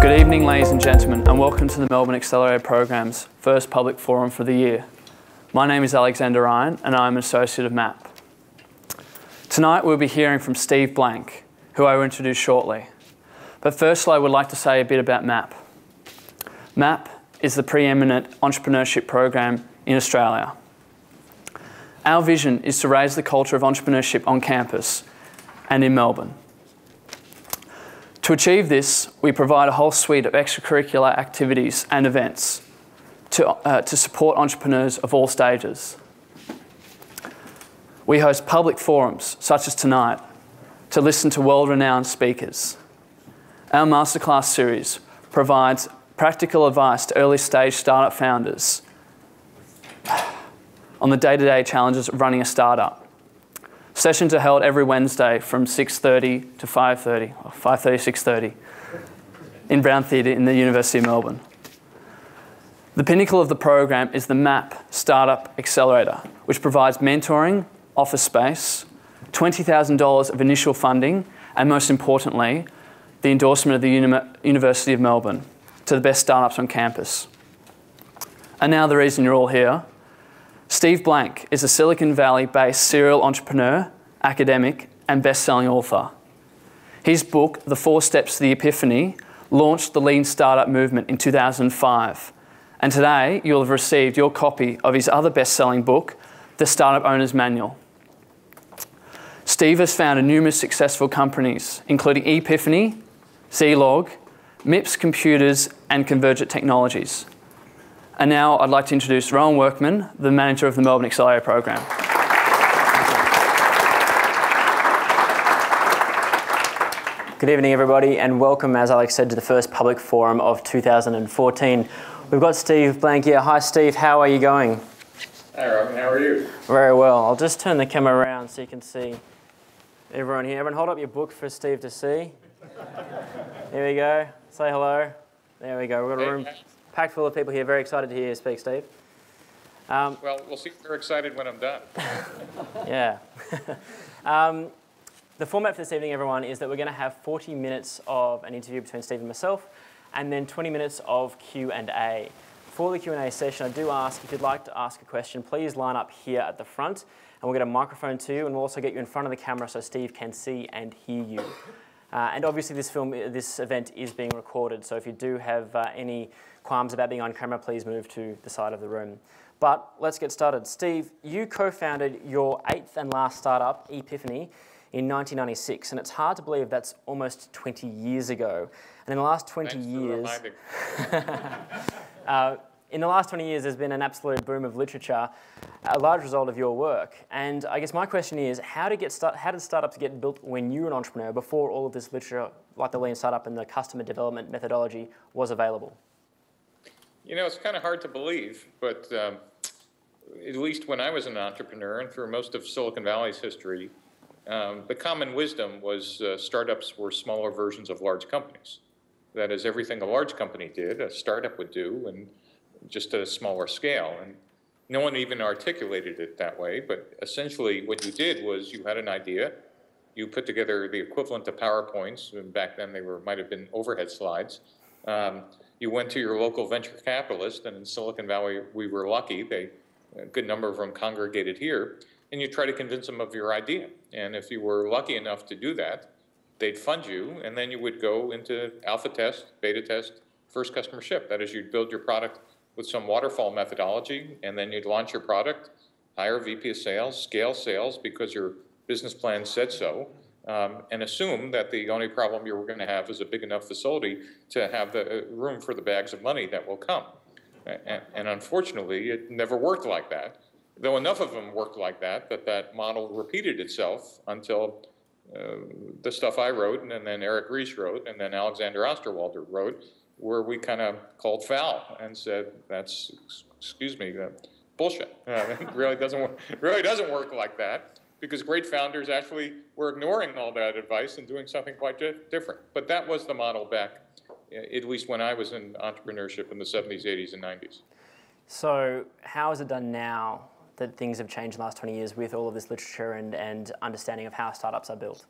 Good evening, ladies and gentlemen, and welcome to the Melbourne Accelerator Program's first public forum for the year. My name is Alexander Ryan, and I'm an associate of MAP. Tonight we'll be hearing from Steve Blank, who I will introduce shortly. But firstly, I would like to say a bit about MAP. MAP is the preeminent entrepreneurship program in Australia. Our vision is to raise the culture of entrepreneurship on campus and in Melbourne. To achieve this, we provide a whole suite of extracurricular activities and events to support entrepreneurs of all stages. We host public forums, such as tonight, to listen to world-renowned speakers. Our masterclass series provides practical advice to early-stage startup founders on the day-to-day challenges of running a startup. Sessions are held every Wednesday from 6:30 to 5:30, or 5:30, 6:30, in Brown Theatre in the University of Melbourne. The pinnacle of the program is the MAP Startup Accelerator, which provides mentoring, office space, $20,000 of initial funding, and most importantly, the endorsement of the University of Melbourne to the best startups on campus. And now the reason you're all here. Steve Blank is a Silicon Valley-based serial entrepreneur, academic, and best-selling author. His book, The 4 Steps to the Epiphany, launched the lean startup movement in 2005. And today, you'll have received your copy of his other best-selling book, The Startup Owner's Manual. Steve has founded numerous successful companies, including E.piphany, Zilog, MIPS Computers, and Convergent Technologies. And now I'd like to introduce Rowan Workman, the manager of the Melbourne Accelerator Program. Good evening, everybody, and welcome, as Alex said, to the first public forum of 2014. We've got Steve Blank here. Hi, Steve. How are you going? Hi, Robin. How are you? Very well. I'll just turn the camera around so you can see everyone here. Everyone hold up your book for Steve to see. There we go. Say hello. There we go. We've got a room packed full of people here. Very excited to hear you speak, Steve. Well, we'll see if they're excited when I'm done. Yeah. The format for this evening, everyone, is that we're going to have 40 minutes of an interview between Steve and myself, and then 20 minutes of Q&A. For the Q&A session, I do ask, if you'd like to ask a question, please line up here at the front, and we'll get a microphone to you, and we'll also get you in front of the camera so Steve can see and hear you. And obviously, this event is being recorded, so if you do have any qualms about being on camera, please move to the side of the room. But let's get started. Steve, you co-founded your 8th and last startup, E.piphany, in 1996, and it's hard to believe that's almost 20 years ago. And in the last 20 years, in the last 20 years, there's been an absolute boom of literature, a large result of your work. And I guess my question is, how did startups get built when you were an entrepreneur before all of this literature, like the lean startup and the customer development methodology, was available? You know, it's kind of hard to believe, but at least when I was an entrepreneur and through most of Silicon Valley's history, the common wisdom was startups were smaller versions of large companies. That is, everything a large company did, a startup would do, and just at a smaller scale. And no one even articulated it that way, but essentially what you did was you had an idea, you put together the equivalent to PowerPoints, and back then they might have been overhead slides. You went to your local venture capitalist, and in Silicon Valley we were lucky, a good number of them congregated here, and you try to convince them of your idea. And if you were lucky enough to do that, they'd fund you, and then you would go into alpha test, beta test, first customer ship. That is, you'd build your product with some waterfall methodology, and then you'd launch your product, hire a VP of sales, scale sales because your business plan said so, and assume that the only problem you were going to have is a big enough facility to have the room for the bags of money that will come. And unfortunately, it never worked like that, though enough of them worked like that, that model repeated itself until the stuff I wrote, and then Eric Ries wrote, and then Alexander Osterwalder wrote, where we kind of called foul and said, that's, excuse me, bullshit. It really doesn't work like that, because great founders actually were ignoring all that advice and doing something quite different. But that was the model back, at least when I was in entrepreneurship in the 70s, 80s, and 90s. So how is it done now that things have changed in the last 20 years with all of this literature and understanding of how startups are built?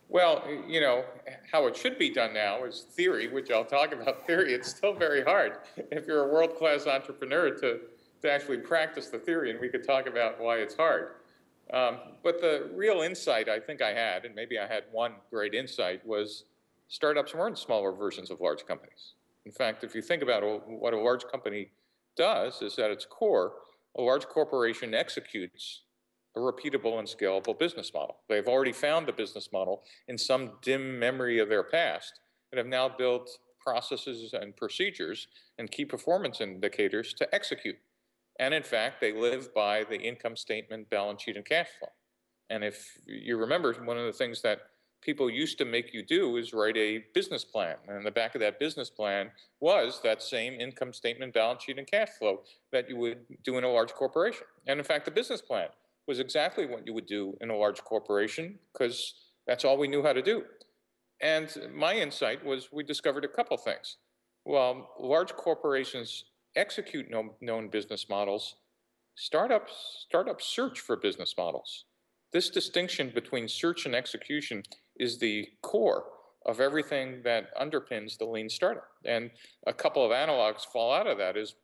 Well, you know, how it should be done now is theory, which I'll talk about theory. It's still very hard if you're a world-class entrepreneur to actually practice the theory, and we could talk about why it's hard. But the real insight I think I had, and maybe I had one great insight, was startups weren't smaller versions of large companies. In fact, if you think about what a large company does, is at its core, a large corporation executes a repeatable and scalable business model. They've already found the business model in some dim memory of their past and have now built processes and procedures and key performance indicators to execute. And in fact, they live by the income statement, balance sheet, and cash flow. And if you remember, one of the things that people used to make you do is write a business plan. And in the back of that business plan was that same income statement, balance sheet, and cash flow that you would do in a large corporation. And in fact, the business plan was exactly what you would do in a large corporation because that's all we knew how to do. And my insight was we discovered a couple things. While large corporations execute known business models, startups search for business models. This distinction between search and execution is the core of everything that underpins the lean startup. And a couple of analogs fall out of that is,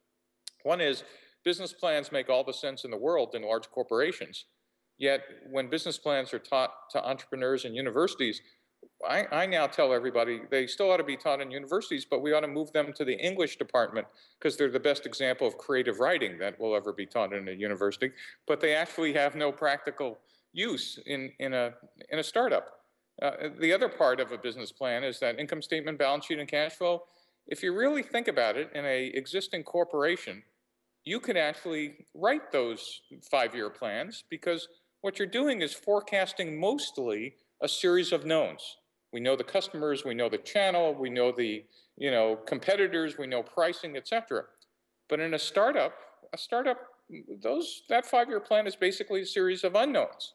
one is business plans make all the sense in the world in large corporations. Yet when business plans are taught to entrepreneurs in universities, I now tell everybody they still ought to be taught in universities, but we ought to move them to the English department because they're the best example of creative writing that will ever be taught in a university. But they actually have no practical use in a startup. The other part of a business plan is that income statement, balance sheet, and cash flow. If you really think about it, in an existing corporation, you can actually write those 5-year plans because what you're doing is forecasting mostly a series of knowns. We know the customers, we know the channel, we know the competitors, we know pricing, etc. But in a startup, that 5-year plan is basically a series of unknowns.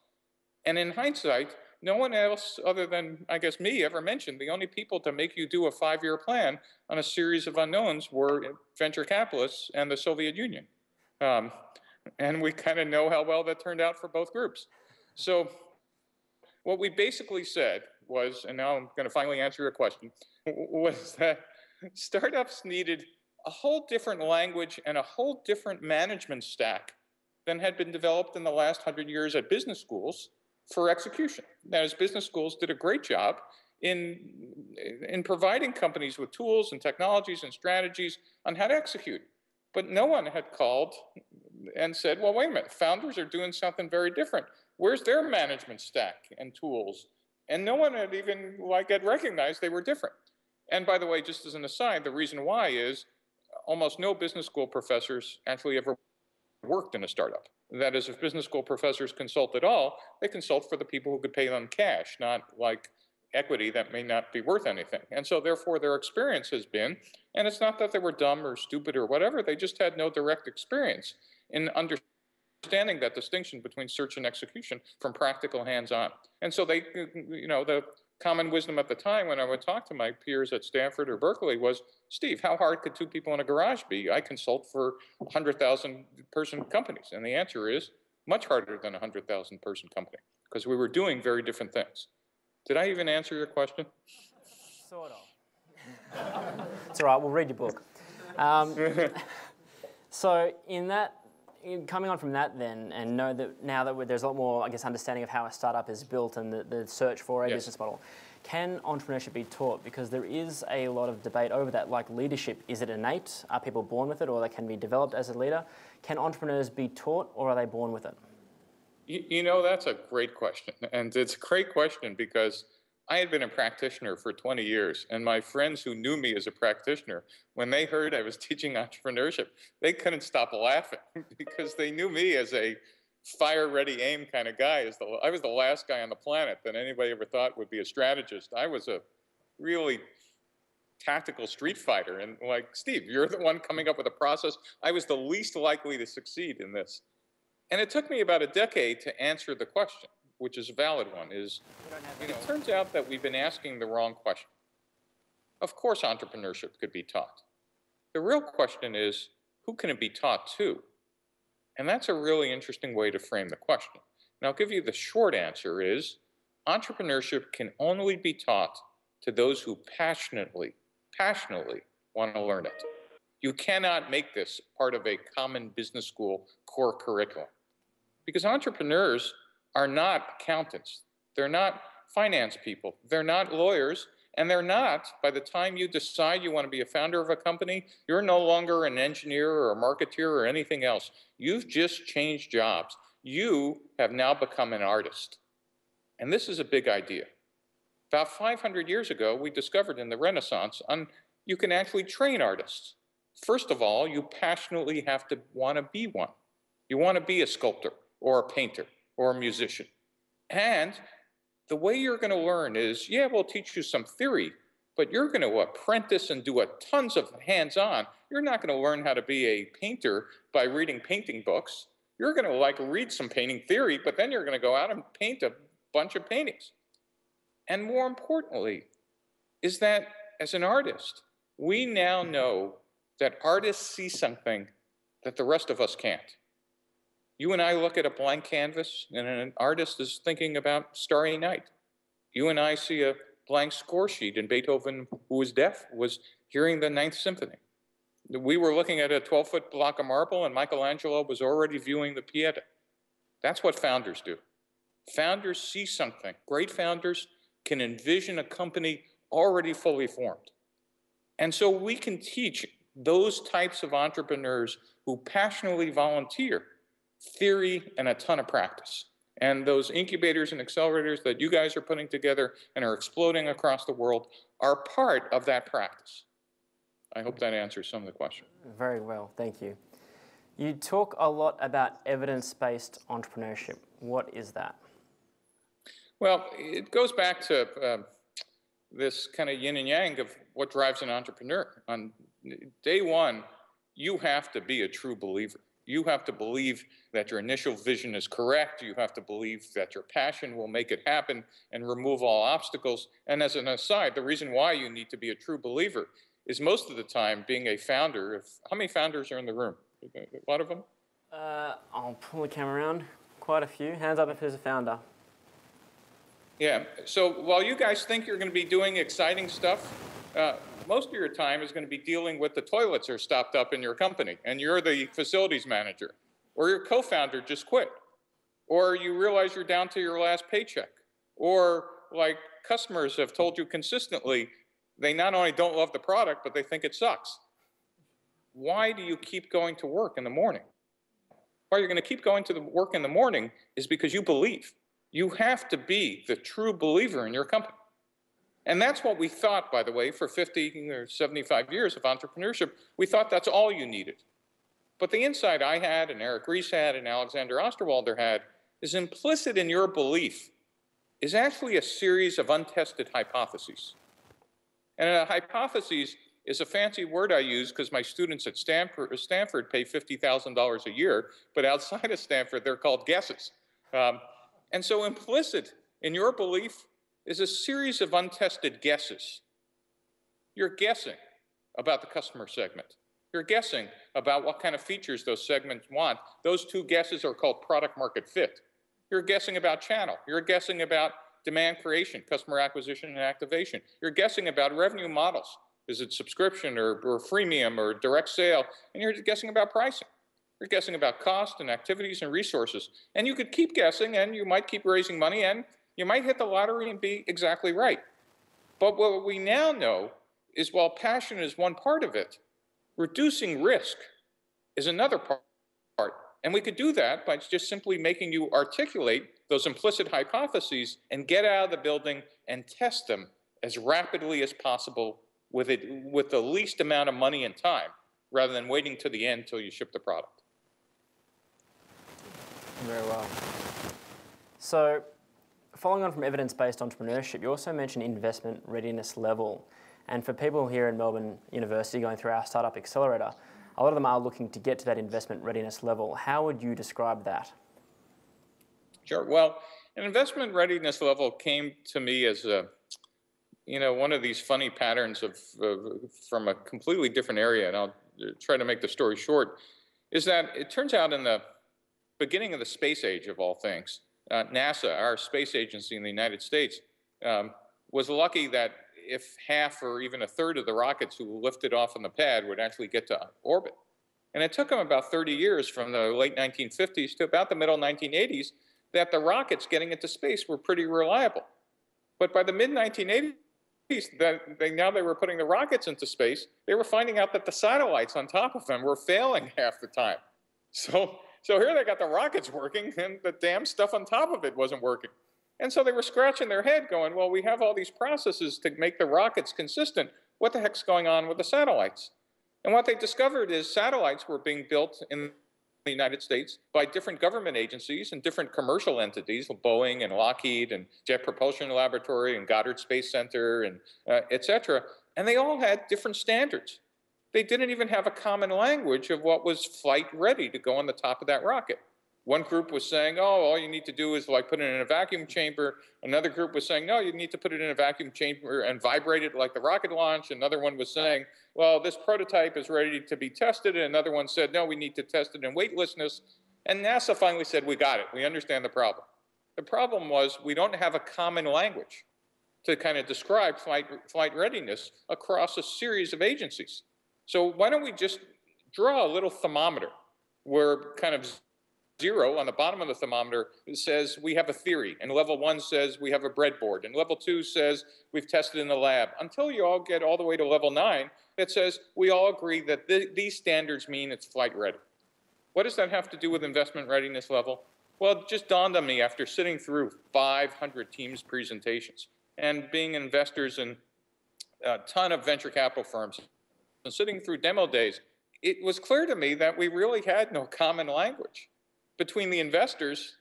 And in hindsight, no one else other than, I guess, me ever mentioned the only people to make you do a 5-year plan on a series of unknowns were venture capitalists and the Soviet Union. And we kind of know how well that turned out for both groups. So what we basically said was, and now I'm going to finally answer your question, was that startups needed a whole different language and a whole different management stack than had been developed in the last 100 years at business schools for execution. Now, as business schools did a great job in providing companies with tools and technologies and strategies on how to execute. But no one had called and said, well, wait a minute, founders are doing something very different. Where's their management stack and tools? And no one had even had recognized they were different. And by the way, just as an aside, the reason why is almost no business school professors actually ever worked in a startup. That is, if business school professors consult at all, they consult for the people who could pay them cash, not like equity that may not be worth anything. And so therefore their experience has been, and it's not that they were dumb or stupid or whatever, they just had no direct experience in understanding that distinction between search and execution from practical hands-on. And so they, the common wisdom at the time when I would talk to my peers at Stanford or Berkeley was, Steve, how hard could 2 people in a garage be? I consult for 100,000 person companies. And the answer is much harder than a 100,000 person company because we were doing very different things. Did I even answer your question? Sort of. It's all right, we'll read your book. So coming on from that then, and know that now that there's a lot more, I guess, understanding of how a startup is built and the search for a business model, can entrepreneurship be taught? Because there is a lot of debate over that, like leadership. Is it innate? Are people born with it, or they can be developed as a leader? Can entrepreneurs be taught, or are they born with it? That's a great question. And it's a great question because I had been a practitioner for 20 years, and my friends who knew me as a practitioner, when they heard I was teaching entrepreneurship, they couldn't stop laughing because they knew me as a fire, ready, aim kind of guy. I was the last guy on the planet that anybody ever thought would be a strategist. I was a really tactical street fighter, and like, Steve, you're the one coming up with a process. I was the least likely to succeed in this. And it took me about a decade to answer the question, which is a valid one, is it turns out that we've been asking the wrong question. Of course entrepreneurship could be taught. The real question is, who can it be taught to? And that's a really interesting way to frame the question. And I'll give you the short answer is, entrepreneurship can only be taught to those who passionately want to learn it. You cannot make this part of a common business school core curriculum, because entrepreneurs are not accountants. They're not finance people. They're not lawyers. And they're not, by the time you decide you want to be a founder of a company, you're no longer an engineer or a marketeer or anything else. You've just changed jobs. You have now become an artist. And this is a big idea. About 500 years ago, we discovered in the Renaissance you can actually train artists. First of all, you passionately have to want to be one. You want to be a sculptor or a painter or a musician. And the way you're going to learn is, yeah, we'll teach you some theory, but you're going to apprentice and do tons of hands-on. You're not going to learn how to be a painter by reading painting books. You're going to read some painting theory, but then you're going to go out and paint a bunch of paintings. And more importantly, is that as an artist, we now know that artists see something that the rest of us can't. You and I look at a blank canvas, and an artist is thinking about Starry Night. You and I see a blank score sheet, and Beethoven, who was deaf, was hearing the Ninth Symphony. We were looking at a 12-foot block of marble, and Michelangelo was already viewing the Pieta. That's what founders do. Founders see something. Great founders can envision a company already fully formed. And so we can teach those types of entrepreneurs who passionately volunteer theory and a ton of practice. And those incubators and accelerators that you guys are putting together and are exploding across the world are part of that practice. I hope that answers some of the question. Very well, thank you. You talk a lot about evidence-based entrepreneurship. What is that? Well, it goes back to this kind of yin and yang of what drives an entrepreneur. On day one, you have to be a true believer. You have to believe that your initial vision is correct. You have to believe that your passion will make it happen and remove all obstacles. And as an aside, the reason why you need to be a true believer is most of the time being a founder. How many founders are in the room? A lot of them? I'll pull the camera around. Quite a few. Hands up if there's a founder. Yeah, so while you guys think you're going to be doing exciting stuff, most of your time is going to be dealing with the toilets are stopped up in your company, and you're the facilities manager, or your co-founder just quit, or you realize you're down to your last paycheck, or like customers have told you consistently, they not only don't love the product, but they think it sucks. Why do you keep going to work in the morning? Why you're going to keep going to work in the morning is because you believe. You have to be the true believer in your company. And that's what we thought, by the way, for 50 or 75 years of entrepreneurship. We thought that's all you needed. But the insight I had, and Eric Ries had, and Alexander Osterwalder had, is implicit in your belief is actually a series of untested hypotheses. And a hypothesis is a fancy word I use because my students at Stanford pay $50,000 a year, but outside of Stanford, they're called guesses. And so implicit in your belief is a series of untested guesses. You're guessing about the customer segment. You're guessing about what kind of features those segments want. Those two guesses are called product market fit. You're guessing about channel. You're guessing about demand creation, customer acquisition and activation. You're guessing about revenue models. Is it subscription or freemium or direct sale? And you're guessing about pricing. You're guessing about cost and activities and resources. And you could keep guessing, and you might keep raising money, and you might hit the lottery and be exactly right. But what we now know is while passion is one part of it, reducing risk is another part. And we could do that by just simply making you articulate those implicit hypotheses and get out of the building and test them as rapidly as possible with the least amount of money and time, rather than waiting to the end until you ship the product. Very well. So, following on from evidence-based entrepreneurship, you also mentioned investment readiness level. And for people here in Melbourne University going through our Startup Accelerator, a lot of them are looking to get to that investment readiness level. How would you describe that? Sure. Well, an investment readiness level came to me as one of these funny patterns from a completely different area, and I'll try to make the story short, is that it turns out in the beginning of the space age of all things, NASA, our space agency in the United States, was lucky that if half or even a third of the rockets who lifted off on the pad would actually get to orbit. And it took them about 30 years from the late 1950s to about the middle 1980s that the rockets getting into space were pretty reliable. But by the mid-1980s, now they were putting the rockets into space, they were finding out that the satellites on top of them were failing half the time. So here they got the rockets working, and the damn stuff on top of it wasn't working. And so they were scratching their head going, well, we have all these processes to make the rockets consistent. What the heck's going on with the satellites? And what they discovered is satellites were being built in the United States by different government agencies and different commercial entities, Boeing and Lockheed and Jet Propulsion Laboratory and Goddard Space Center and et cetera. And they all had different standards. They didn't even have a common language of what was flight ready to go on the top of that rocket. One group was saying, oh, all you need to do is like put it in a vacuum chamber. Another group was saying, no, you need to put it in a vacuum chamber and vibrate it like the rocket launch. Another one was saying, well, this prototype is ready to be tested. And another one said, no, we need to test it in weightlessness. And NASA finally said, we got it. We understand the problem. The problem was we don't have a common language to kind of describe flight readiness across a series of agencies. So why don't we just draw a little thermometer where kind of 0 on the bottom of the thermometer says we have a theory, and level 1 says we have a breadboard, and level 2 says we've tested in the lab, until you all get all the way to level 9 that says we all agree that these standards mean it's flight ready. What does that have to do with investment readiness level? Well, it just dawned on me after sitting through 500 Teams presentations and being investors in a ton of venture capital firms and sitting through demo days, it was clear to me that we really had no common language between the investors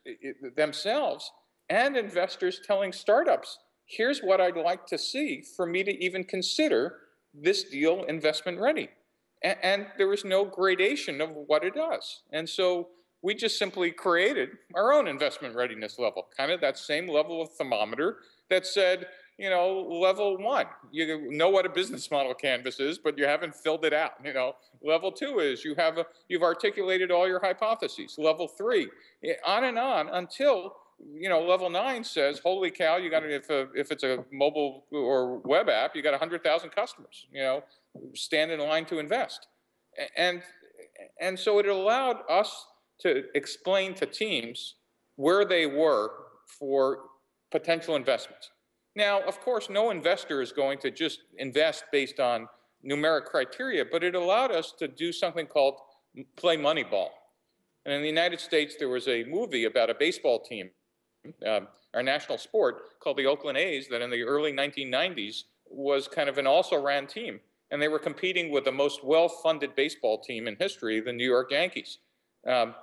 themselves and investors telling startups, here's what I'd like to see for me to even consider this deal investment ready. And there was no gradation of what it does. And so we just simply created our own investment readiness level, kind of that same level of thermometer that said, you know, level 1, you know what a business model canvas is, but you haven't filled it out. You know, level 2 is you've articulated all your hypotheses. Level 3, on and on until, you know, level 9 says, holy cow, you got to, if it's a mobile or web app, you got 100,000 customers, you know, stand in line to invest. And so it allowed us to explain to teams where they were for potential investments. Now, of course, no investor is going to just invest based on numeric criteria, but it allowed us to do something called play Moneyball. And in the United States, there was a movie about a baseball team, our national sport, called the Oakland A's, that in the early 1990s was kind of an also-ran team. And they were competing with the most well-funded baseball team in history, the New York Yankees. And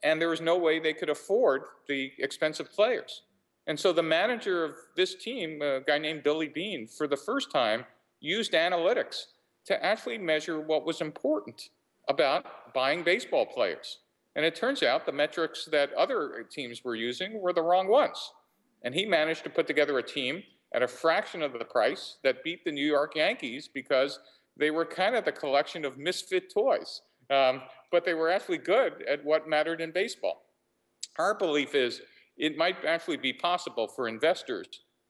there was no way they could afford the expensive players. And so the manager of this team, a guy named Billy Bean, for the first time used analytics to actually measure what was important about buying baseball players. And it turns out the metrics that other teams were using were the wrong ones. And he managed to put together a team at a fraction of the price that beat the New York Yankees because they were kind of the collection of misfit toys. But they were actually good at what mattered in baseball. Our belief is it might actually be possible for investors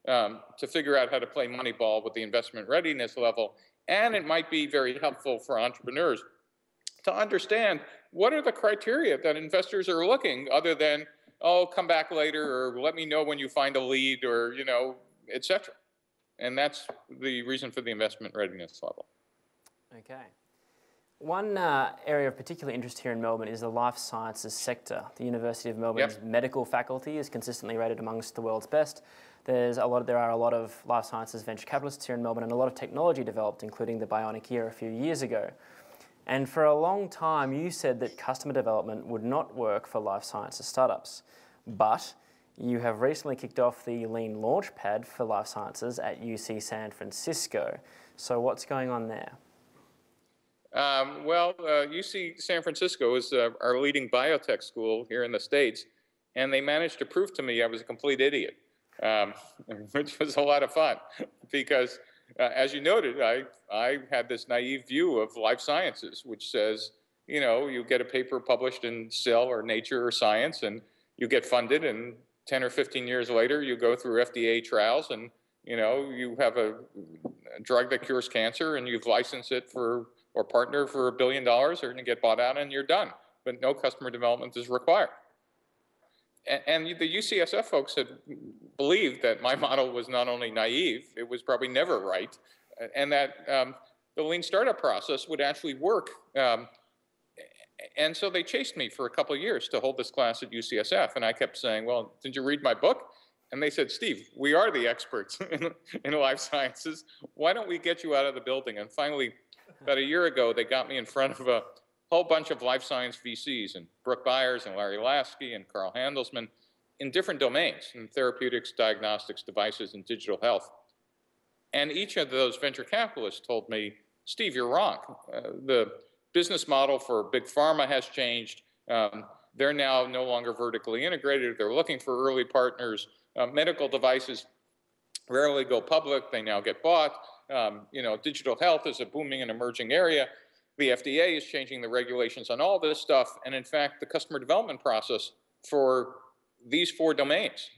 to figure out how to play Moneyball with the investment readiness level, and it might be very helpful for entrepreneurs to understand what are the criteria that investors are looking other than, oh, come back later, or let me know when you find a lead, or, you know, et cetera. And that's the reason for the investment readiness level. Okay. One area of particular interest here in Melbourne is the life sciences sector. The University of Melbourne's medical faculty is consistently rated amongst the world's best. There are a lot of life sciences venture capitalists here in Melbourne, and a lot of technology developed, including the bionic ear a few years ago. And for a long time, you said that customer development would not work for life sciences startups. But you have recently kicked off the Lean Launchpad for life sciences at UC San Francisco. So what's going on there? UC San Francisco is our leading biotech school here in the States, and they managed to prove to me I was a complete idiot, which was a lot of fun because, as you noted, I had this naive view of life sciences, which says, you know, you get a paper published in Cell or Nature or Science, and you get funded, and 10 or 15 years later, you go through FDA trials and, you know, you have a drug that cures cancer and you've licensed it for, or partner for $1 billion, or you get bought out and you're done. But no customer development is required. And the UCSF folks had believed that my model was not only naive, it was probably never right, and that the lean startup process would actually work. And so they chased me for a couple of years to hold this class at UCSF. And I kept saying, well, did you read my book? And they said, Steve, we are the experts in life sciences. Why don't we get you out of the building? And finally, about a year ago, they got me in front of a whole bunch of life science VCs, and Brooke Byers and Larry Lasky and Carl Handelsman, in different domains, in therapeutics, diagnostics, devices, and digital health. And each of those venture capitalists told me, Steve, you're wrong. The business model for big pharma has changed. They're now no longer vertically integrated. They're looking for early partners. Medical devices rarely go public. They now get bought. You know, digital health is a booming and emerging area. The FDA is changing the regulations on all this stuff. And in fact, the customer development process for these 4 domains,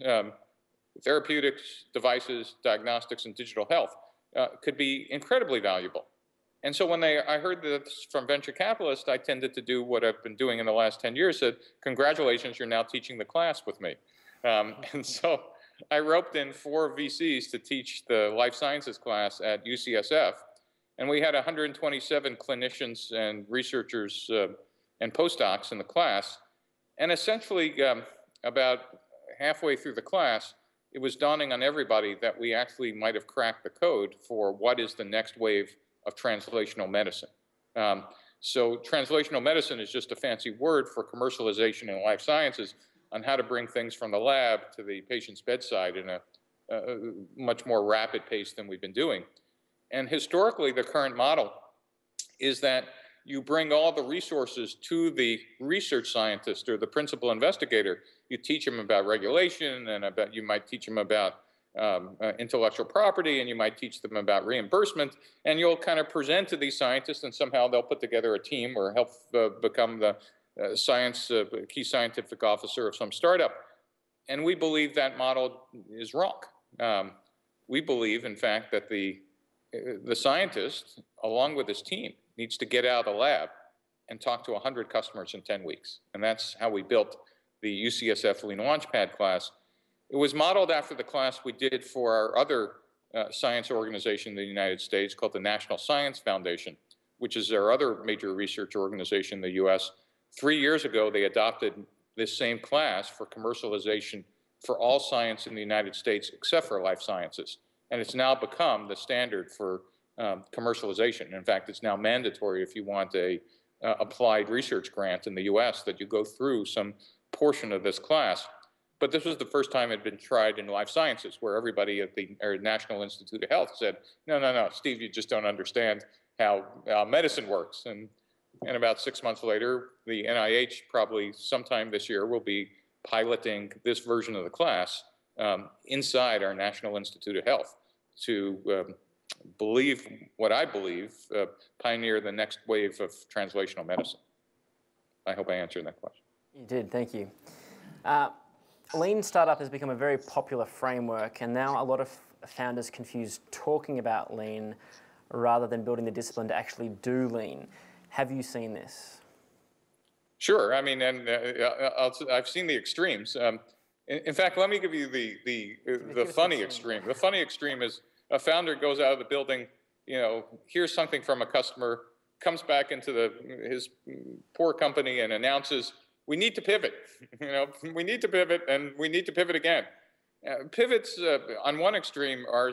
therapeutics, devices, diagnostics, and digital health, could be incredibly valuable. And so when I heard this from venture capitalists, I tended to do what I've been doing in the last 10 years, said, congratulations, you're now teaching the class with me. And so I roped in 4 VCs to teach the life sciences class at UCSF. And we had 127 clinicians and researchers and postdocs in the class. And essentially, about halfway through the class, it was dawning on everybody that we actually might have cracked the code for what is the next wave of translational medicine. So translational medicine is just a fancy word for commercialization in life sciences on how to bring things from the lab to the patient's bedside in a much more rapid pace than we've been doing. And historically, the current model is that you bring all the resources to the research scientist or the principal investigator. You teach them about regulation, and you might teach them about intellectual property, and you might teach them about reimbursement, and you'll kind of present to these scientists, and somehow they'll put together a team or help become the key scientific officer of some startup. And we believe that model is wrong. We believe, in fact, that the scientist, along with his team, needs to get out of the lab and talk to 100 customers in 10 weeks. And that's how we built the UCSF Lean Launchpad class. It was modeled after the class we did for our other science organization in the United States called the National Science Foundation, which is our other major research organization in the US. 3 years ago, they adopted this same class for commercialization for all science in the United States except for life sciences. And it's now become the standard for commercialization. In fact, it's now mandatory if you want a applied research grant in the US that you go through some portion of this class. But this was the first time it had been tried in life sciences, where everybody at the National Institute of Health said, no, Steve, you just don't understand how medicine works. And about 6 months later, the NIH probably sometime this year will be piloting this version of the class inside our National Institute of Health to believe what I believe, pioneer the next wave of translational medicine. I hope I answered that question. You did, thank you. Lean Startup has become a very popular framework, and now a lot of founders confuse talking about lean rather than building the discipline to actually do lean. Have you seen this? Sure. I mean, and I've seen the extremes. In fact, let me give you the funny extreme. The funny extreme is a founder goes out of the building, hears something from a customer, comes back into his poor company and announces, we need to pivot. We need to pivot, and we need to pivot again. Pivots on one extreme are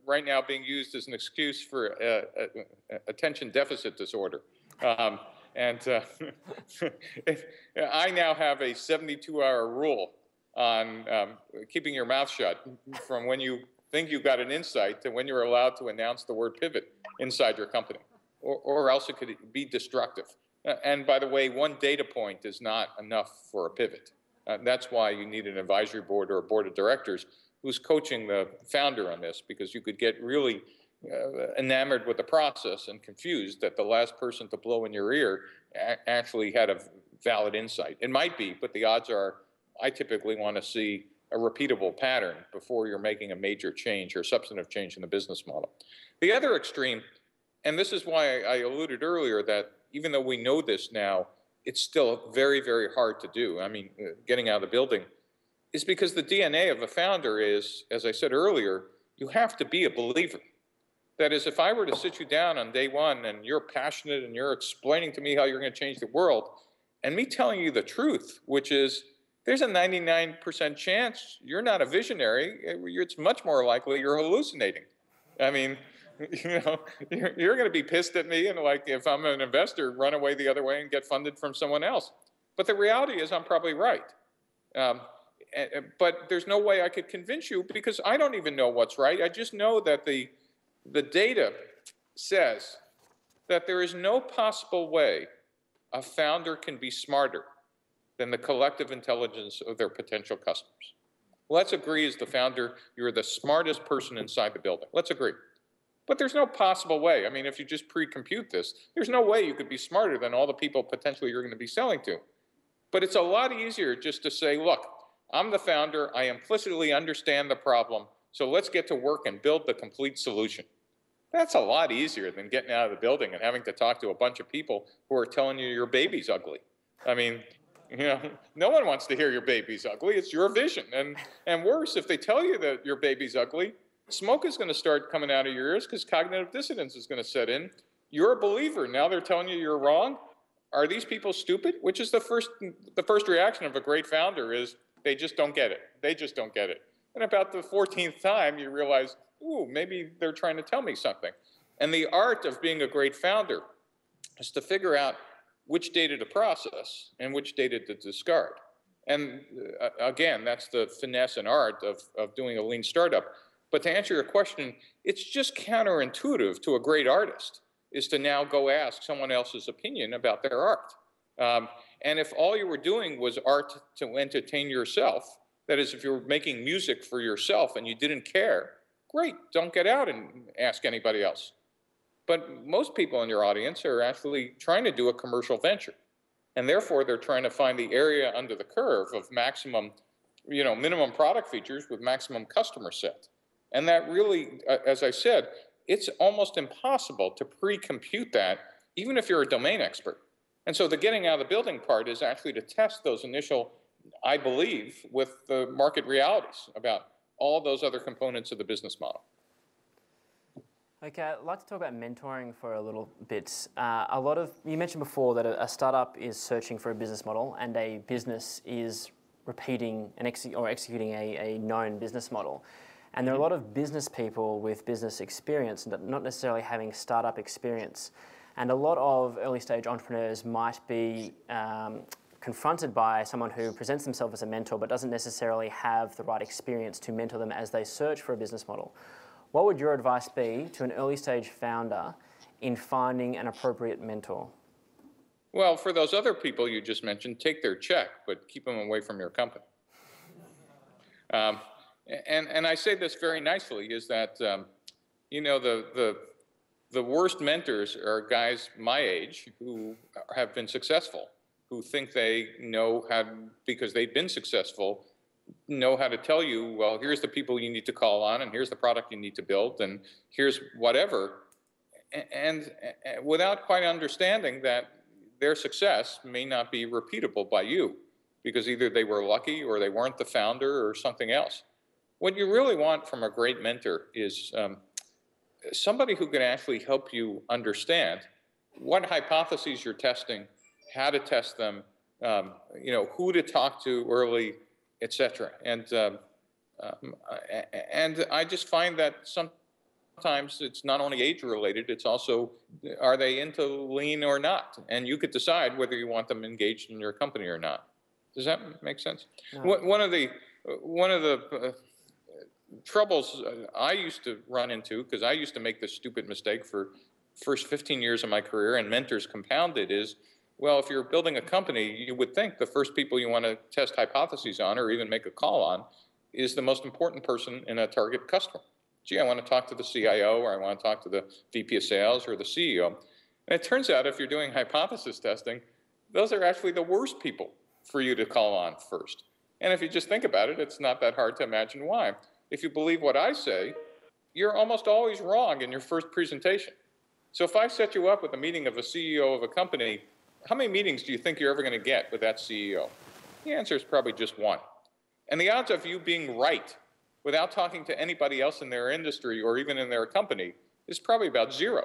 right now being used as an excuse for attention deficit disorder. And I now have a 72-hour rule on keeping your mouth shut from when you think you've got an insight to when you're allowed to announce the word pivot inside your company, or else it could be destructive. And by the way, one data point is not enough for a pivot. That's why you need an advisory board or a board of directors who's coaching the founder on this, because you could get really enamored with the process and confused that the last person to blow in your ear actually had a valid insight. It might be, but the odds are I typically want to see a repeatable pattern before you're making a major change or substantive change in the business model. The other extreme, and this is why I alluded earlier that even though we know this now, it's still very, very hard to do. I mean, getting out of the building is because the DNA of a founder is, as I said earlier, you have to be a believer. That is, if I were to sit you down on day one and you're passionate and you're explaining to me how you're going to change the world, and me telling you the truth, which is there's a 99% chance you're not a visionary, it's much more likely you're hallucinating. I mean, you know, you're going to be pissed at me and like if I'm an investor, run away the other way and get funded from someone else. But the reality is I'm probably right. But there's no way I could convince you because I don't even know what's right. I just know that the data says that there is no possible way a founder can be smarter than the collective intelligence of their potential customers. Let's agree as the founder, you're the smartest person inside the building. Let's agree. But there's no possible way. I mean, if you just pre-compute this, there's no way you could be smarter than all the people potentially you're going to be selling to. But it's a lot easier just to say, look, I'm the founder, I implicitly understand the problem, so let's get to work and build the complete solution. That's a lot easier than getting out of the building and having to talk to a bunch of people who are telling you your baby's ugly. I mean, you know, no one wants to hear your baby's ugly. It's your vision. And worse, if they tell you that your baby's ugly, smoke is going to start coming out of your ears because cognitive dissonance is going to set in. You're a believer. Now they're telling you you're wrong. Are these people stupid? Which is the first reaction of a great founder is they just don't get it. They just don't get it. And about the 14th time, you realize, ooh, maybe they're trying to tell me something. And the art of being a great founder is to figure out which data to process and which data to discard. And again, that's the finesse and art of doing a lean startup. But to answer your question, it's just counterintuitive to a great artist is to now go ask someone else's opinion about their art. And if all you were doing was art to entertain yourself, that is, if you were making music for yourself and you didn't care, great, don't get out and ask anybody else. But most people in your audience are actually trying to do a commercial venture. And therefore, they're trying to find the area under the curve of maximum, you know, minimum product features with maximum customer set. And that really, as I said, it's almost impossible to pre-compute that, even if you're a domain expert. And so the getting out of the building part is actually to test those initial, I believe, with the market realities about all those other components of the business model. Okay, I'd like to talk about mentoring for a little bit. You mentioned before that a startup is searching for a business model and a business is repeating or executing a known business model. And there are a lot of business people with business experience, not necessarily having startup experience. And a lot of early stage entrepreneurs might be confronted by someone who presents themselves as a mentor but doesn't necessarily have the right experience to mentor them as they search for a business model. What would your advice be to an early stage founder in finding an appropriate mentor? Well, for those other people you just mentioned, take their check, but keep them away from your company. And I say this very nicely, is that, you know, the worst mentors are guys my age who have been successful, who think they know how, because they've been successful, know how to tell you, well, here's the people you need to call on, and here's the product you need to build, and here's whatever, and without quite understanding that their success may not be repeatable by you, because either they were lucky or they weren't the founder or something else. What you really want from a great mentor is somebody who can actually help you understand what hypotheses you're testing, how to test them, you know, who to talk to early, etc. And I just find that sometimes it's not only age related, it's also, are they into lean or not? And you could decide whether you want them engaged in your company or not. Does that make sense? No. One of the troubles I used to run into, because I used to make this stupid mistake for first 15 years of my career, and mentors compounded, is, well, if you're building a company, you would think the first people you want to test hypotheses on or even make a call on is the most important person in a target customer. Gee, I want to talk to the CIO, or I want to talk to the VP of sales or the CEO. And it turns out if you're doing hypothesis testing, those are actually the worst people for you to call on first. And if you just think about it, it's not that hard to imagine why. If you believe what I say, you're almost always wrong in your first presentation. So if I set you up with a meeting of a CEO of a company, how many meetings do you think you're ever going to get with that CEO? The answer is probably just one. And the odds of you being right without talking to anybody else in their industry or even in their company is probably about zero.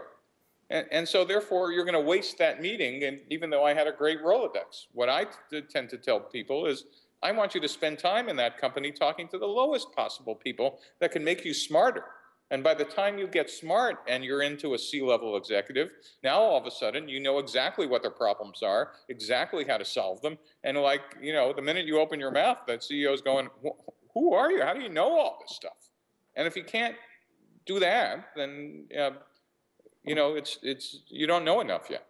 And so therefore, you're going to waste that meeting, and even though I had a great Rolodex. What I tend to tell people is, I want you to spend time in that company talking to the lowest possible people that can make you smarter. And by the time you get smart and you're into a C-level executive, now all of a sudden you know exactly what their problems are, exactly how to solve them. And like, you know, the minute you open your mouth, that CEO's going, who are you? How do you know all this stuff? And if you can't do that, then you know, you don't know enough yet.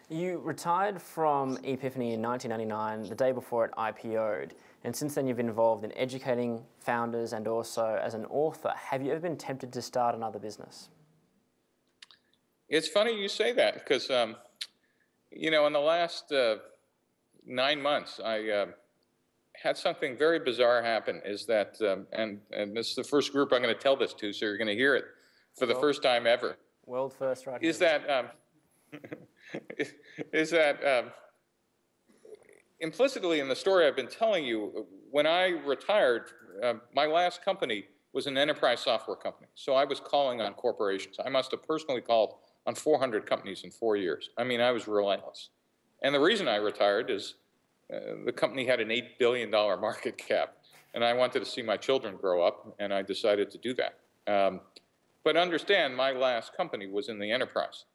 You retired from Epiphany in 1999, the day before it IPO'd, and since then you've been involved in educating founders and also as an author. Have you ever been tempted to start another business? It's funny you say that, because, you know, in the last 9 months, I had something very bizarre happen, is that, and this is the first group I'm going to tell this to, so you're going to hear it for the first time ever. World first, right? Is that, implicitly in the story I've been telling you, when I retired, my last company was an enterprise software company. So I was calling on corporations. I must have personally called on 400 companies in 4 years. I mean, I was relentless. And the reason I retired is the company had an $8 billion market cap, and I wanted to see my children grow up, and I decided to do that. But understand, my last company was in the enterprise.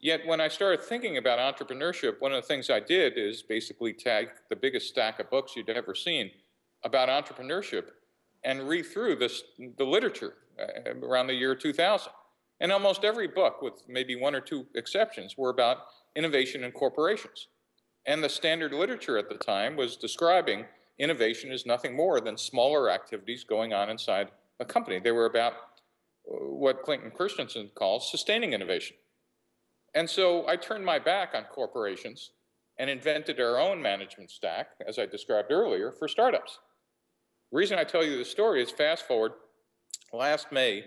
Yet when I started thinking about entrepreneurship, one of the things I did is basically take the biggest stack of books you'd ever seen about entrepreneurship and read through the literature around the year 2000. And almost every book, with maybe one or two exceptions, were about innovation in corporations. And the standard literature at the time was describing innovation as nothing more than smaller activities going on inside a company. They were about what Clayton Christensen calls sustaining innovation. And so I turned my back on corporations and invented our own management stack, as I described earlier, for startups. The reason I tell you this story is, fast forward, last May,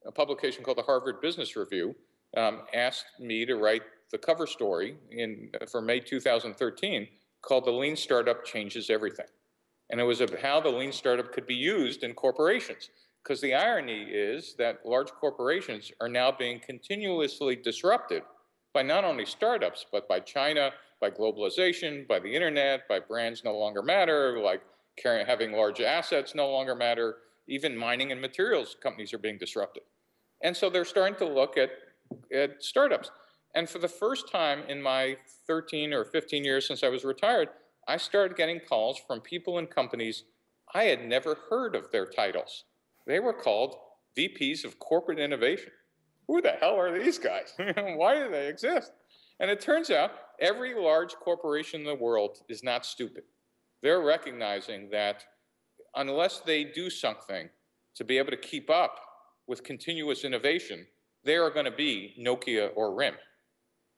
a publication called the Harvard Business Review asked me to write the cover story for May 2013 called "The Lean Startup Changes Everything." And it was about how the lean startup could be used in corporations. Because the irony is that large corporations are now being continuously disrupted by not only startups, but by China, by globalization, by the internet, by brands no longer matter, like having large assets no longer matter. Even mining and materials companies are being disrupted. And so they're starting to look at startups. And for the first time in my 13 or 15 years since I was retired, I started getting calls from people in companies I had never heard of their titles. They were called VPs of Corporate Innovation. Who the hell are these guys? Why do they exist? And it turns out every large corporation in the world is not stupid. They're recognizing that unless they do something to be able to keep up with continuous innovation, they are going to be Nokia or RIM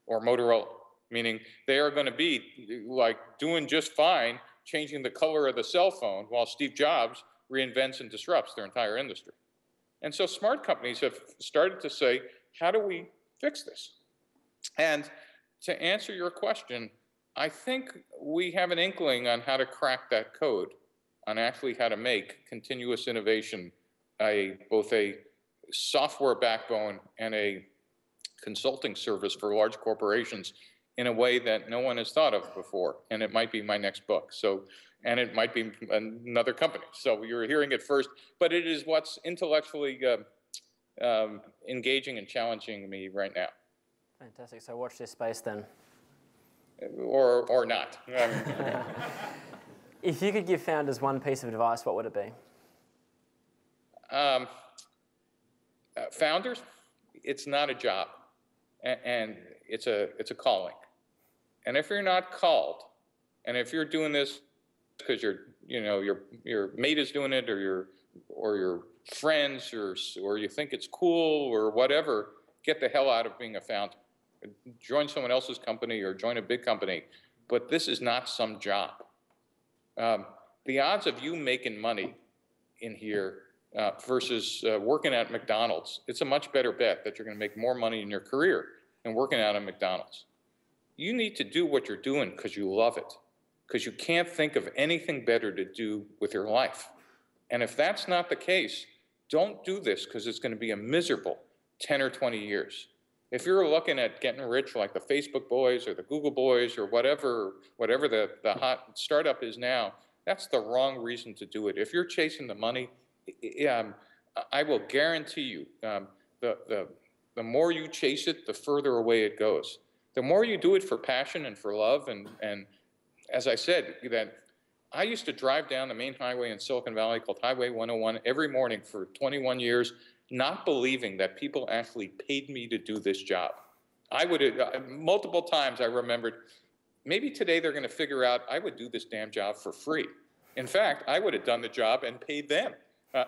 or Motorola, meaning they are going to be like doing just fine, changing the color of the cell phone while Steve Jobs reinvents and disrupts their entire industry. And so smart companies have started to say, how do we fix this? And to answer your question, I think we have an inkling on how to crack that code, on actually how to make continuous innovation both a software backbone and a consulting service for large corporations in a way that no one has thought of before. And it might be my next book. And it might be another company. So you're hearing it first, but it is what's intellectually engaging and challenging me right now. Fantastic. So watch this space then. Or not. If you could give founders one piece of advice, what would it be? Founders, it's not a job, and it's a calling. And if you're not called, and if you're doing this because your mate is doing it, or your friends, or you think it's cool, or whatever, get the hell out of being a founder. Join someone else's company or join a big company, but this is not some job. The odds of you making money in here versus working at McDonald's, it's a much better bet that you're going to make more money in your career than working out at McDonald's. You need to do what you're doing because you love it, because you can't think of anything better to do with your life. And if that's not the case, don't do this because it's going to be a miserable 10 or 20 years. If you're looking at getting rich like the Facebook boys or the Google boys or whatever the hot startup is now, that's the wrong reason to do it. If you're chasing the money, I will guarantee you, the more you chase it, the further away it goes. The more you do it for passion and for love, and as I said, that I used to drive down the main highway in Silicon Valley called Highway 101 every morning for 21 years, not believing that people actually paid me to do this job. I would have, multiple times I remembered, maybe today they're going to figure out I would do this damn job for free. In fact, I would have done the job and paid them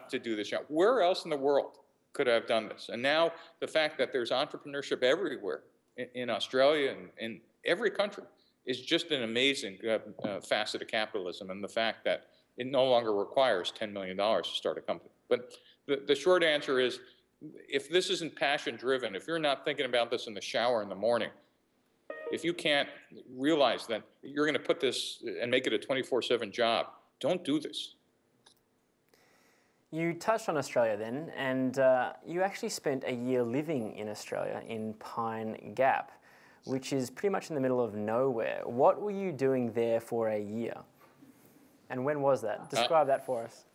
to do this job. Where else in the world could I have done this? And now the fact that there's entrepreneurship everywhere in Australia and in every country is just an amazing facet of capitalism, and the fact that it no longer requires $10 million to start a company. But the short answer is, if this isn't passion-driven, if you're not thinking about this in the shower in the morning, if you can't realize that you're going to put this and make it a 24/7 job, don't do this. You touched on Australia then, and you actually spent a year living in Australia in Pine Gap, which is pretty much in the middle of nowhere. What were you doing there for a year? And when was that? Describe that for us.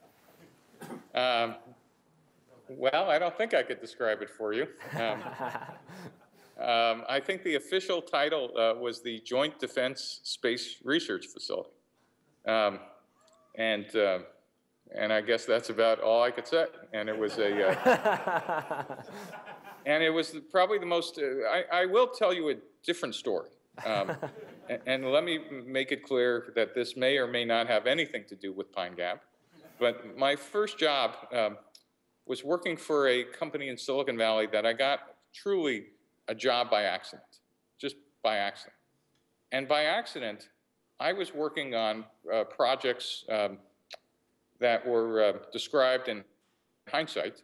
Well, I don't think I could describe it for you. I think the official title was the Joint Defense Space Research Facility. And I guess that's about all I could say. And it was and it was probably the most, I will tell you a different story. And let me make it clear that this may or may not have anything to do with Pine Gap. But my first job was working for a company in Silicon Valley that I got truly a job by accident, just by accident. And by accident, I was working on projects that were described in hindsight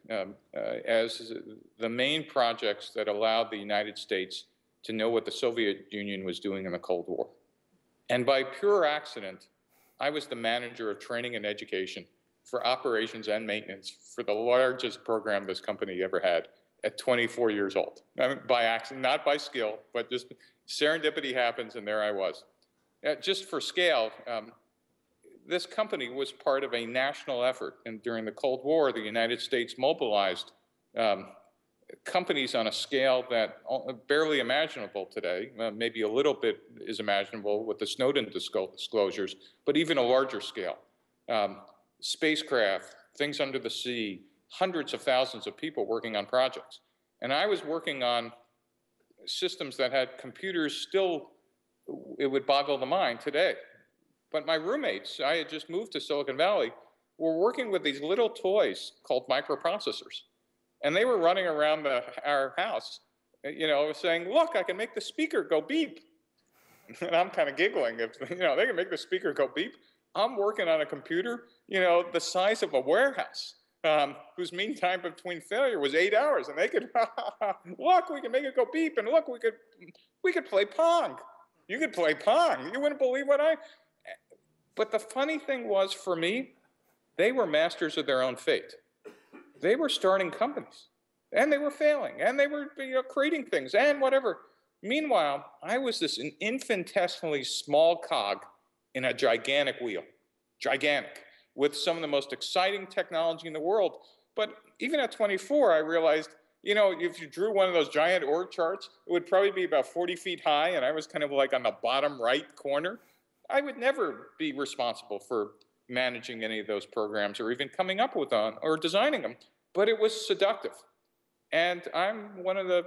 as the main projects that allowed the United States to know what the Soviet Union was doing in the Cold War. And by pure accident, I was the manager of training and education for operations and maintenance for the largest program this company ever had at 24 years old. I mean, by accident, not by skill, but just serendipity happens, and there I was. Just for scale, this company was part of a national effort, and during the Cold War, the United States mobilized companies on a scale that barely imaginable today. Maybe a little bit is imaginable with the Snowden disclosures, but even a larger scale. Spacecraft, things under the sea, hundreds of thousands of people working on projects. And I was working on systems that had computers still, it would boggle the mind today. But my roommates, I had just moved to Silicon Valley, were working with these little toys called microprocessors. And they were running around our house, you know, saying, look, I can make the speaker go beep. And I'm kind of giggling. If, you know, they can make the speaker go beep. I'm working on a computer, you know, the size of a warehouse, whose mean time between failure was 8 hours. And they could, look, we can make it go beep. And look, we could play Pong. You could play Pong. You wouldn't believe what But the funny thing was, for me, they were masters of their own fate. They were starting companies, and they were failing, and they were, you know, creating things, and whatever. Meanwhile, I was this infinitesimally small cog in a gigantic wheel, gigantic, with some of the most exciting technology in the world. But even at 24, I realized, you know, if you drew one of those giant org charts, it would probably be about 40 feet high, and I was kind of like on the bottom right corner. I would never be responsible for managing any of those programs or even coming up with them or designing them, but it was seductive. And I'm one of the,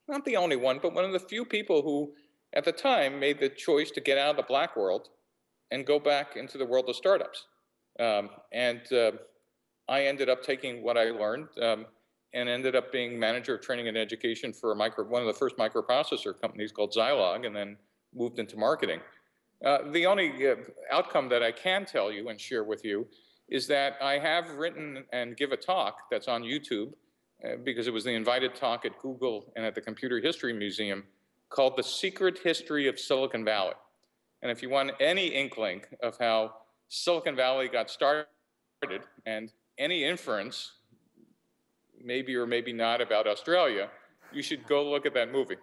not the only one, but one of the few people who at the time made the choice to get out of the black world and go back into the world of startups. I ended up taking what I learned and ended up being manager of training and education for one of the first microprocessor companies called Zilog, and then moved into marketing. The only outcome that I can tell you and share with you is that I have written and give a talk that's on YouTube because it was the invited talk at Google and at the Computer History Museum called The Secret History of Silicon Valley. And if you want any inkling of how Silicon Valley got started and any inference, maybe or maybe not, about Australia, you should go look at that movie.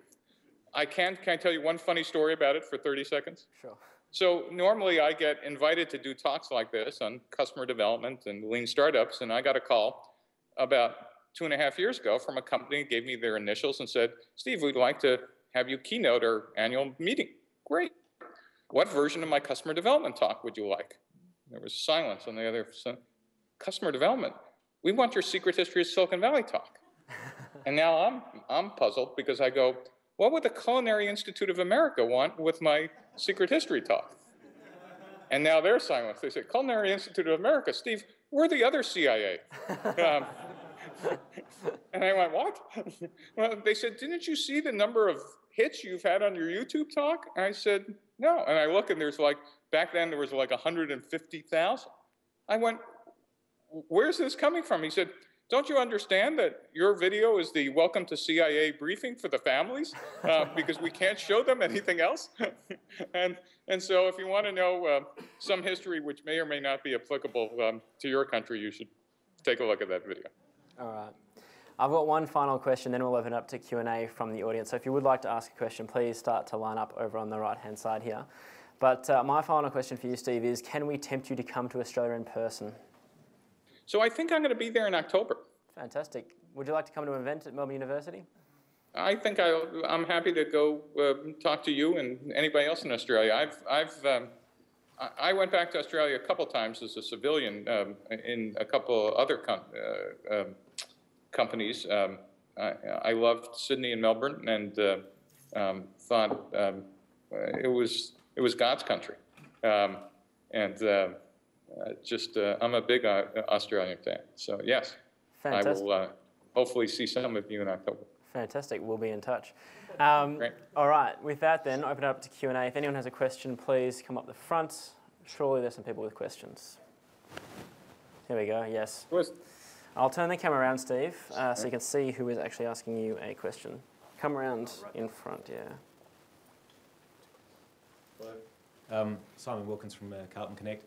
Can I tell you one funny story about it for 30 seconds? Sure. So normally I get invited to do talks like this on customer development and lean startups, and I got a call about 2.5 years ago from a company that gave me their initials and said, Steve, we'd like to have you keynote our annual meeting. Great. What version of my customer development talk would you like? There was silence on the other side. Customer development? We want your secret history of Silicon Valley talk. And now I'm puzzled because I go, what would the Culinary Institute of America want with my secret history talk? And now they're silent. They say, Culinary Institute of America, Steve, we're the other CIA. And I went, what? Well, they said, didn't you see the number of hits you've had on your YouTube talk? And I said, no. And I look and there's like, back then there was like 150,000. I went, where's this coming from? He said, don't you understand that your video is the welcome to CIA briefing for the families because we can't show them anything else? and so if you want to know some history which may or may not be applicable to your country, you should take a look at that video. All right. I've got one final question, then we'll open up to Q&A from the audience. So if you would like to ask a question, please start to line up over on the right-hand side here. But my final question for you, Steve, is can we tempt you to come to Australia in person? So I think I'm going to be there in October. Fantastic. Would you like to come to an event at Melbourne University? I think I'm happy to go talk to you and anybody else in Australia. I went back to Australia a couple times as a civilian in a couple other companies. I loved Sydney and Melbourne and thought it was God's country. I'm a big Australian fan. So yes, fantastic. I will hopefully see some of you in October. Fantastic. We'll be in touch. Great. All right. With that then, open it up to Q&A. If anyone has a question, please come up the front. Surely there's some people with questions. Here we go. Yes. I'll turn the camera around, Steve, so you can see who is actually asking you a question. Come around in front, yeah. Hello. Simon Wilkins from Carlton Connect.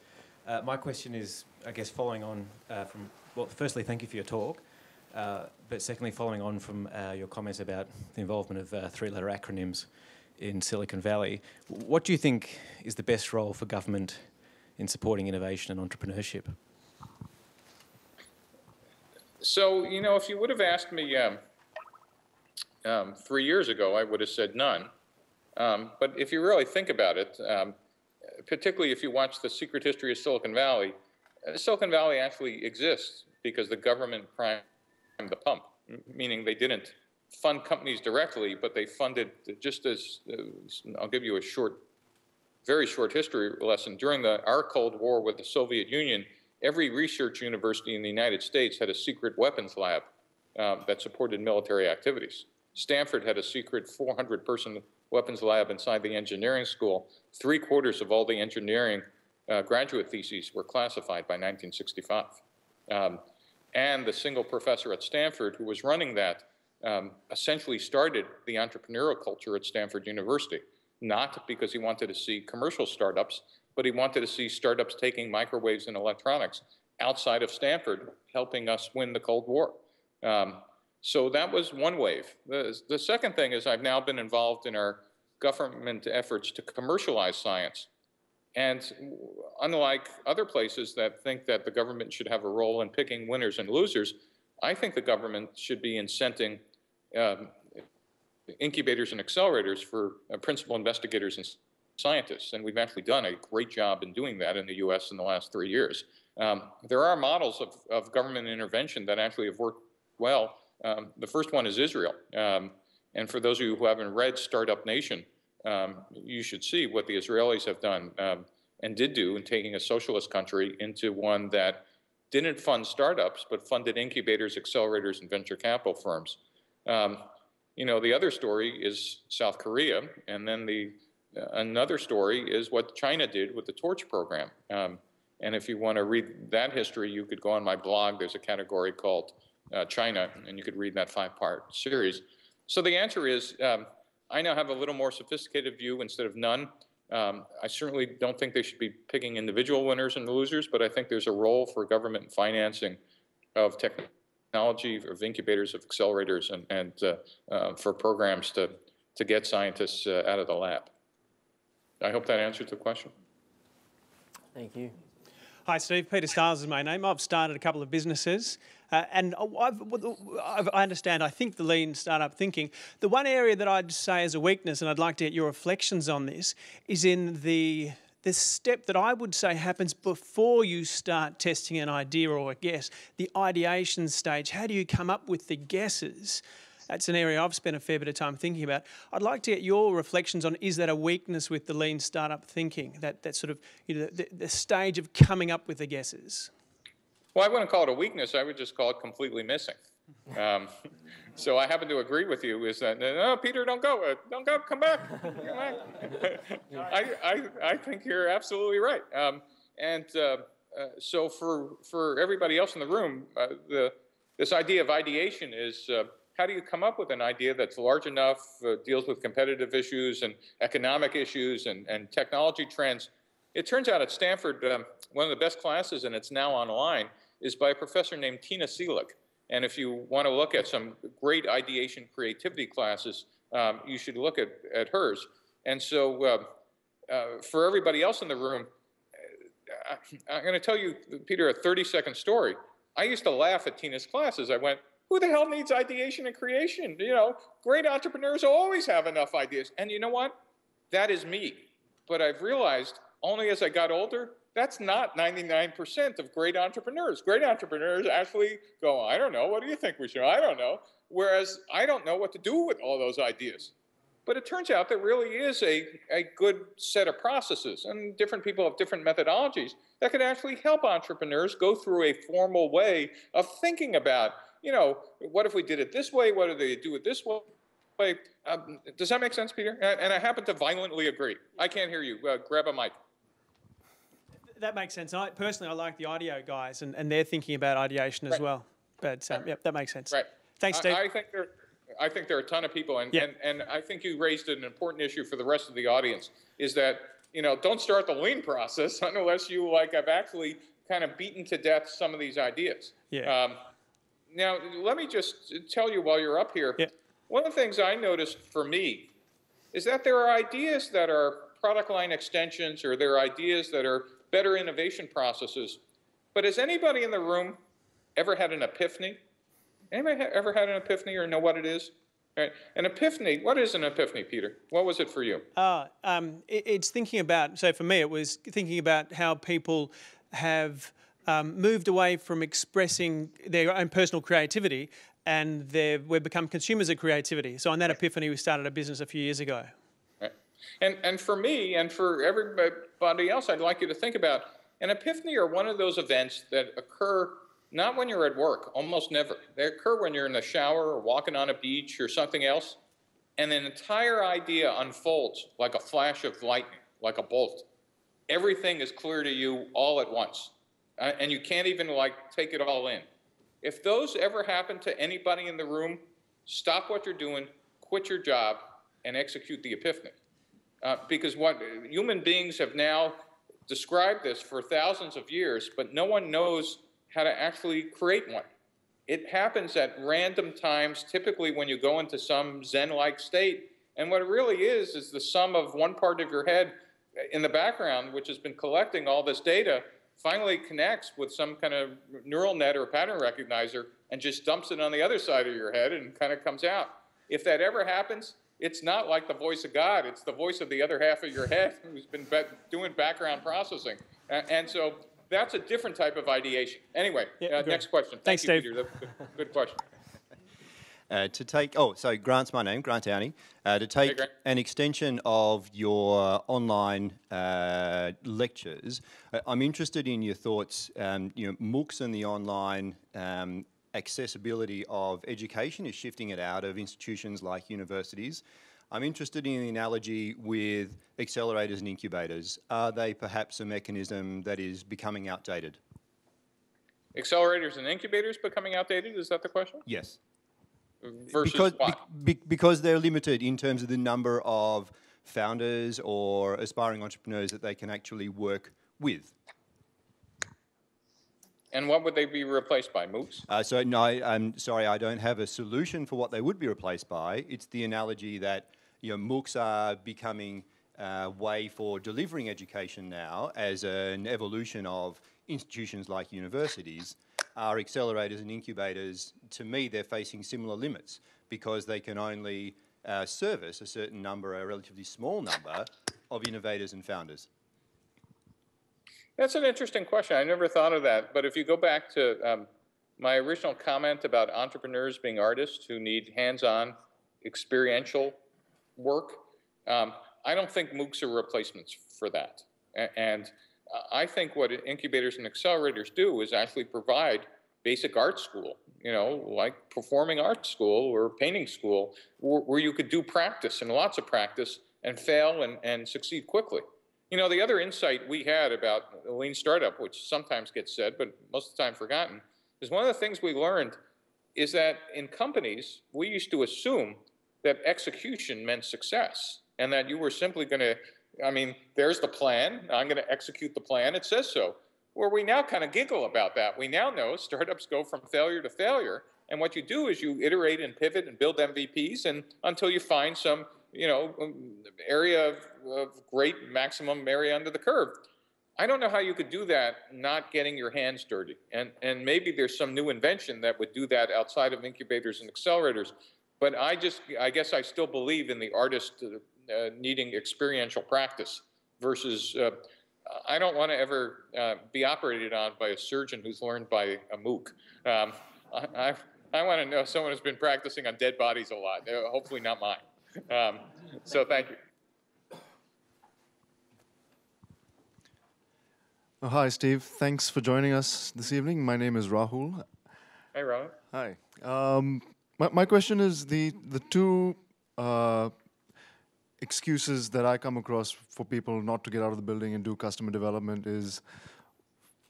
My question is, I guess, following on from, well, firstly, thank you for your talk, but secondly, following on from your comments about the involvement of three-letter acronyms in Silicon Valley, what do you think is the best role for government in supporting innovation and entrepreneurship? So, you know, if you would have asked me 3 years ago, I would have said none. But if you really think about it, particularly if you watch The Secret History of Silicon Valley actually exists because the government primed the pump, meaning they didn't fund companies directly, but they funded just as, I'll give you a very short history lesson. During our Cold War with the Soviet Union, every research university in the United States had a secret weapons lab that supported military activities. Stanford had a secret 400-person weapons lab inside the engineering school. 3/4 of all the engineering graduate theses were classified by 1965. And the single professor at Stanford who was running that essentially started the entrepreneurial culture at Stanford University, not because he wanted to see commercial startups, but he wanted to see startups taking microwaves and electronics outside of Stanford, helping us win the Cold War. So that was one wave. The second thing is I've now been involved in our government efforts to commercialize science. And unlike other places that think that the government should have a role in picking winners and losers, I think the government should be incenting incubators and accelerators for principal investigators and scientists. And we've actually done a great job in doing that in the US in the last 3 years. There are models of government intervention that actually have worked well. The first one is Israel. And for those of you who haven't read Startup Nation, you should see what the Israelis have done and did do in taking a socialist country into one that didn't fund startups, but funded incubators, accelerators, and venture capital firms. You know, the other story is South Korea, and then the Another story is what China did with the torch program. And if you want to read that history, you could go on my blog. There's a category called China, and you could read that 5-part series. So the answer is, I now have a little more sophisticated view instead of none. I certainly don't think they should be picking individual winners and losers, but I think there's a role for government financing of technology, of incubators, of accelerators, and for programs to get scientists out of the lab. I hope that answers the question. Thank you. Hi, Steve. Peter Stiles is my name. I've started a couple of businesses, and I understand, I think, the lean startup thinking. The one area that I'd say is a weakness, and I'd like to get your reflections on this, is in the step that I would say happens before you start testing an idea or a guess, the ideation stage. How do you come up with the guesses? That's an area I've spent a fair bit of time thinking about. I'd like to get your reflections on, is that a weakness with the lean startup thinking, that sort of, the stage of coming up with the guesses? Well, I wouldn't call it a weakness. I would just call it completely missing. So I happen to agree with you, is that, no, Peter, don't go, come back. I think you're absolutely right. So for everybody else in the room, this idea of ideation is, how do you come up with an idea that's large enough, deals with competitive issues and economic issues and technology trends? It turns out at Stanford, one of the best classes, and it's now online, is by a professor named Tina Zilog. And if you want to look at some great ideation creativity classes, you should look at hers. And so for everybody else in the room, I'm going to tell you, Peter, a 30-second story. I used to laugh at Tina's classes. I went, who the hell needs ideation and creation? You know, great entrepreneurs always have enough ideas. And you know what? That is me. But I've realized only as I got older, that's not 99% of great entrepreneurs. Great entrepreneurs actually go, I don't know, what do you think we should? I don't know. Whereas I don't know what to do with all those ideas. But it turns out there really is a good set of processes, and different people have different methodologies that can actually help entrepreneurs go through a formal way of thinking about, you know, what if we did it this way? What do they do it this way? Does that make sense, Peter? And I happen to violently agree. I can't hear you. Grab a mic. That makes sense. Personally, I like the IDEO guys, and they're thinking about ideation as well. But yep, that makes sense. Right. Thanks, Steve. I think there are a ton of people, and I think you raised an important issue for the rest of the audience, is that, you know, don't start the lean process unless you have actually kind of beaten to death some of these ideas. Yeah. Now, let me just tell you while you're up here, one of the things I noticed for me is that there are ideas that are product line extensions, or there are ideas that are better innovation processes. But has anybody in the room ever had an epiphany? Anybody ever had an epiphany or know what it is? Right. An epiphany, what is an epiphany, Peter? What was it for you? It's thinking about, so for me, it was thinking about how people have moved away from expressing their own personal creativity, and we've become consumers of creativity. So on that epiphany, we started a business a few years ago. Right. And for me and for everybody else, I'd like you to think about an epiphany are one of those events that occur not when you're at work, almost never. They occur when you're in the shower or walking on a beach or something else, and an entire idea unfolds like a flash of lightning, like a bolt. Everything is clear to you all at once, and you can't even take it all in. If those ever happen to anybody in the room, stop what you're doing, quit your job, and execute the epiphany. Because what human beings have now described this for thousands of years, but no one knows how to actually create one. It happens at random times, typically when you go into some Zen-like state. And what it really is the sum of one part of your head in the background, which has been collecting all this data, finally connects with some kind of neural net or pattern recognizer and just dumps it on the other side of your head and kind of comes out. If that ever happens, it's not like the voice of God. It's the voice of the other half of your head who's been doing background processing. And so that's a different type of ideation. Anyway, next question. Thanks, Thank Steve. you, Peter. Good question. So Grant's my name, Grant Downey. To take an extension of your online lectures, I'm interested in your thoughts. MOOCs and the online accessibility of education is shifting it out of institutions like universities. I'm interested in the analogy with accelerators and incubators. Are they perhaps a mechanism that is becoming outdated? Accelerators and incubators becoming outdated, is that the question? Yes. Versus what? Because they're limited in terms of the number of founders or aspiring entrepreneurs that they can actually work with. And what would they be replaced by, MOOCs? So no, I'm sorry, I don't have a solution for what they would be replaced by. It's the analogy that MOOCs are becoming a way for delivering education now as an evolution of institutions like universities. Are accelerators and incubators, to me, they're facing similar limits because they can only service a certain number, a relatively small number of innovators and founders. That's an interesting question. I never thought of that. But if you go back to my original comment about entrepreneurs being artists who need hands-on experiential work, I don't think MOOCs are replacements for that. And I think what incubators and accelerators do is actually provide basic art school, like performing arts school or painting school, where you could do practice and lots of practice and fail and succeed quickly. The other insight we had about the lean startup, which sometimes gets said, but most of the time forgotten, is one of the things we learned is that in companies, we used to assume that execution meant success and that you were simply going to, there's the plan, I'm going to execute the plan, it says so. Where we now kind of giggle about that. We now know startups go from failure to failure, and what you do is you iterate and pivot and build MVPs and until you find some area of great maximum area under the curve. I don't know how you could do that not getting your hands dirty. And maybe there's some new invention that would do that outside of incubators and accelerators. But I guess I still believe in the artist needing experiential practice versus, I don't want to ever be operated on by a surgeon who's learned by a MOOC. I want to know someone who's been practicing on dead bodies a lot, hopefully not mine. So thank you. Oh, hi, Steve. Thanks for joining us this evening. My name is Rahul. Hey, Rahul. Hi. My question is the two excuses that I come across for people not to get out of the building and do customer development is,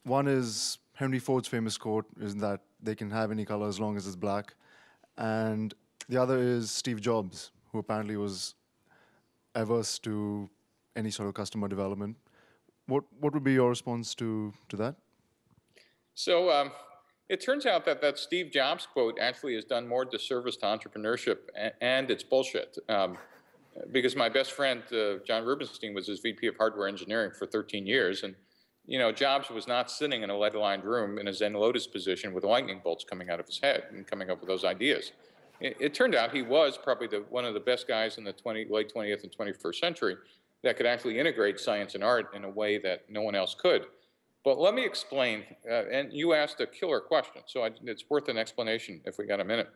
one is Henry Ford's famous quote is that they can have any color as long as it's black. And the other is Steve Jobs, who apparently was averse to any sort of customer development. What would be your response to that? So it turns out that Steve Jobs quote actually has done more disservice to entrepreneurship, and it's bullshit. Because my best friend, John Rubinstein, was his VP of hardware engineering for 13 years. And, Jobs was not sitting in a lead-lined room in a Zen Lotus position with lightning bolts coming out of his head and coming up with those ideas. It turned out he was probably one of the best guys in the late 20th and 21st century that could actually integrate science and art in a way that no one else could. But let me explain, and you asked a killer question, so it's worth an explanation if we got a minute.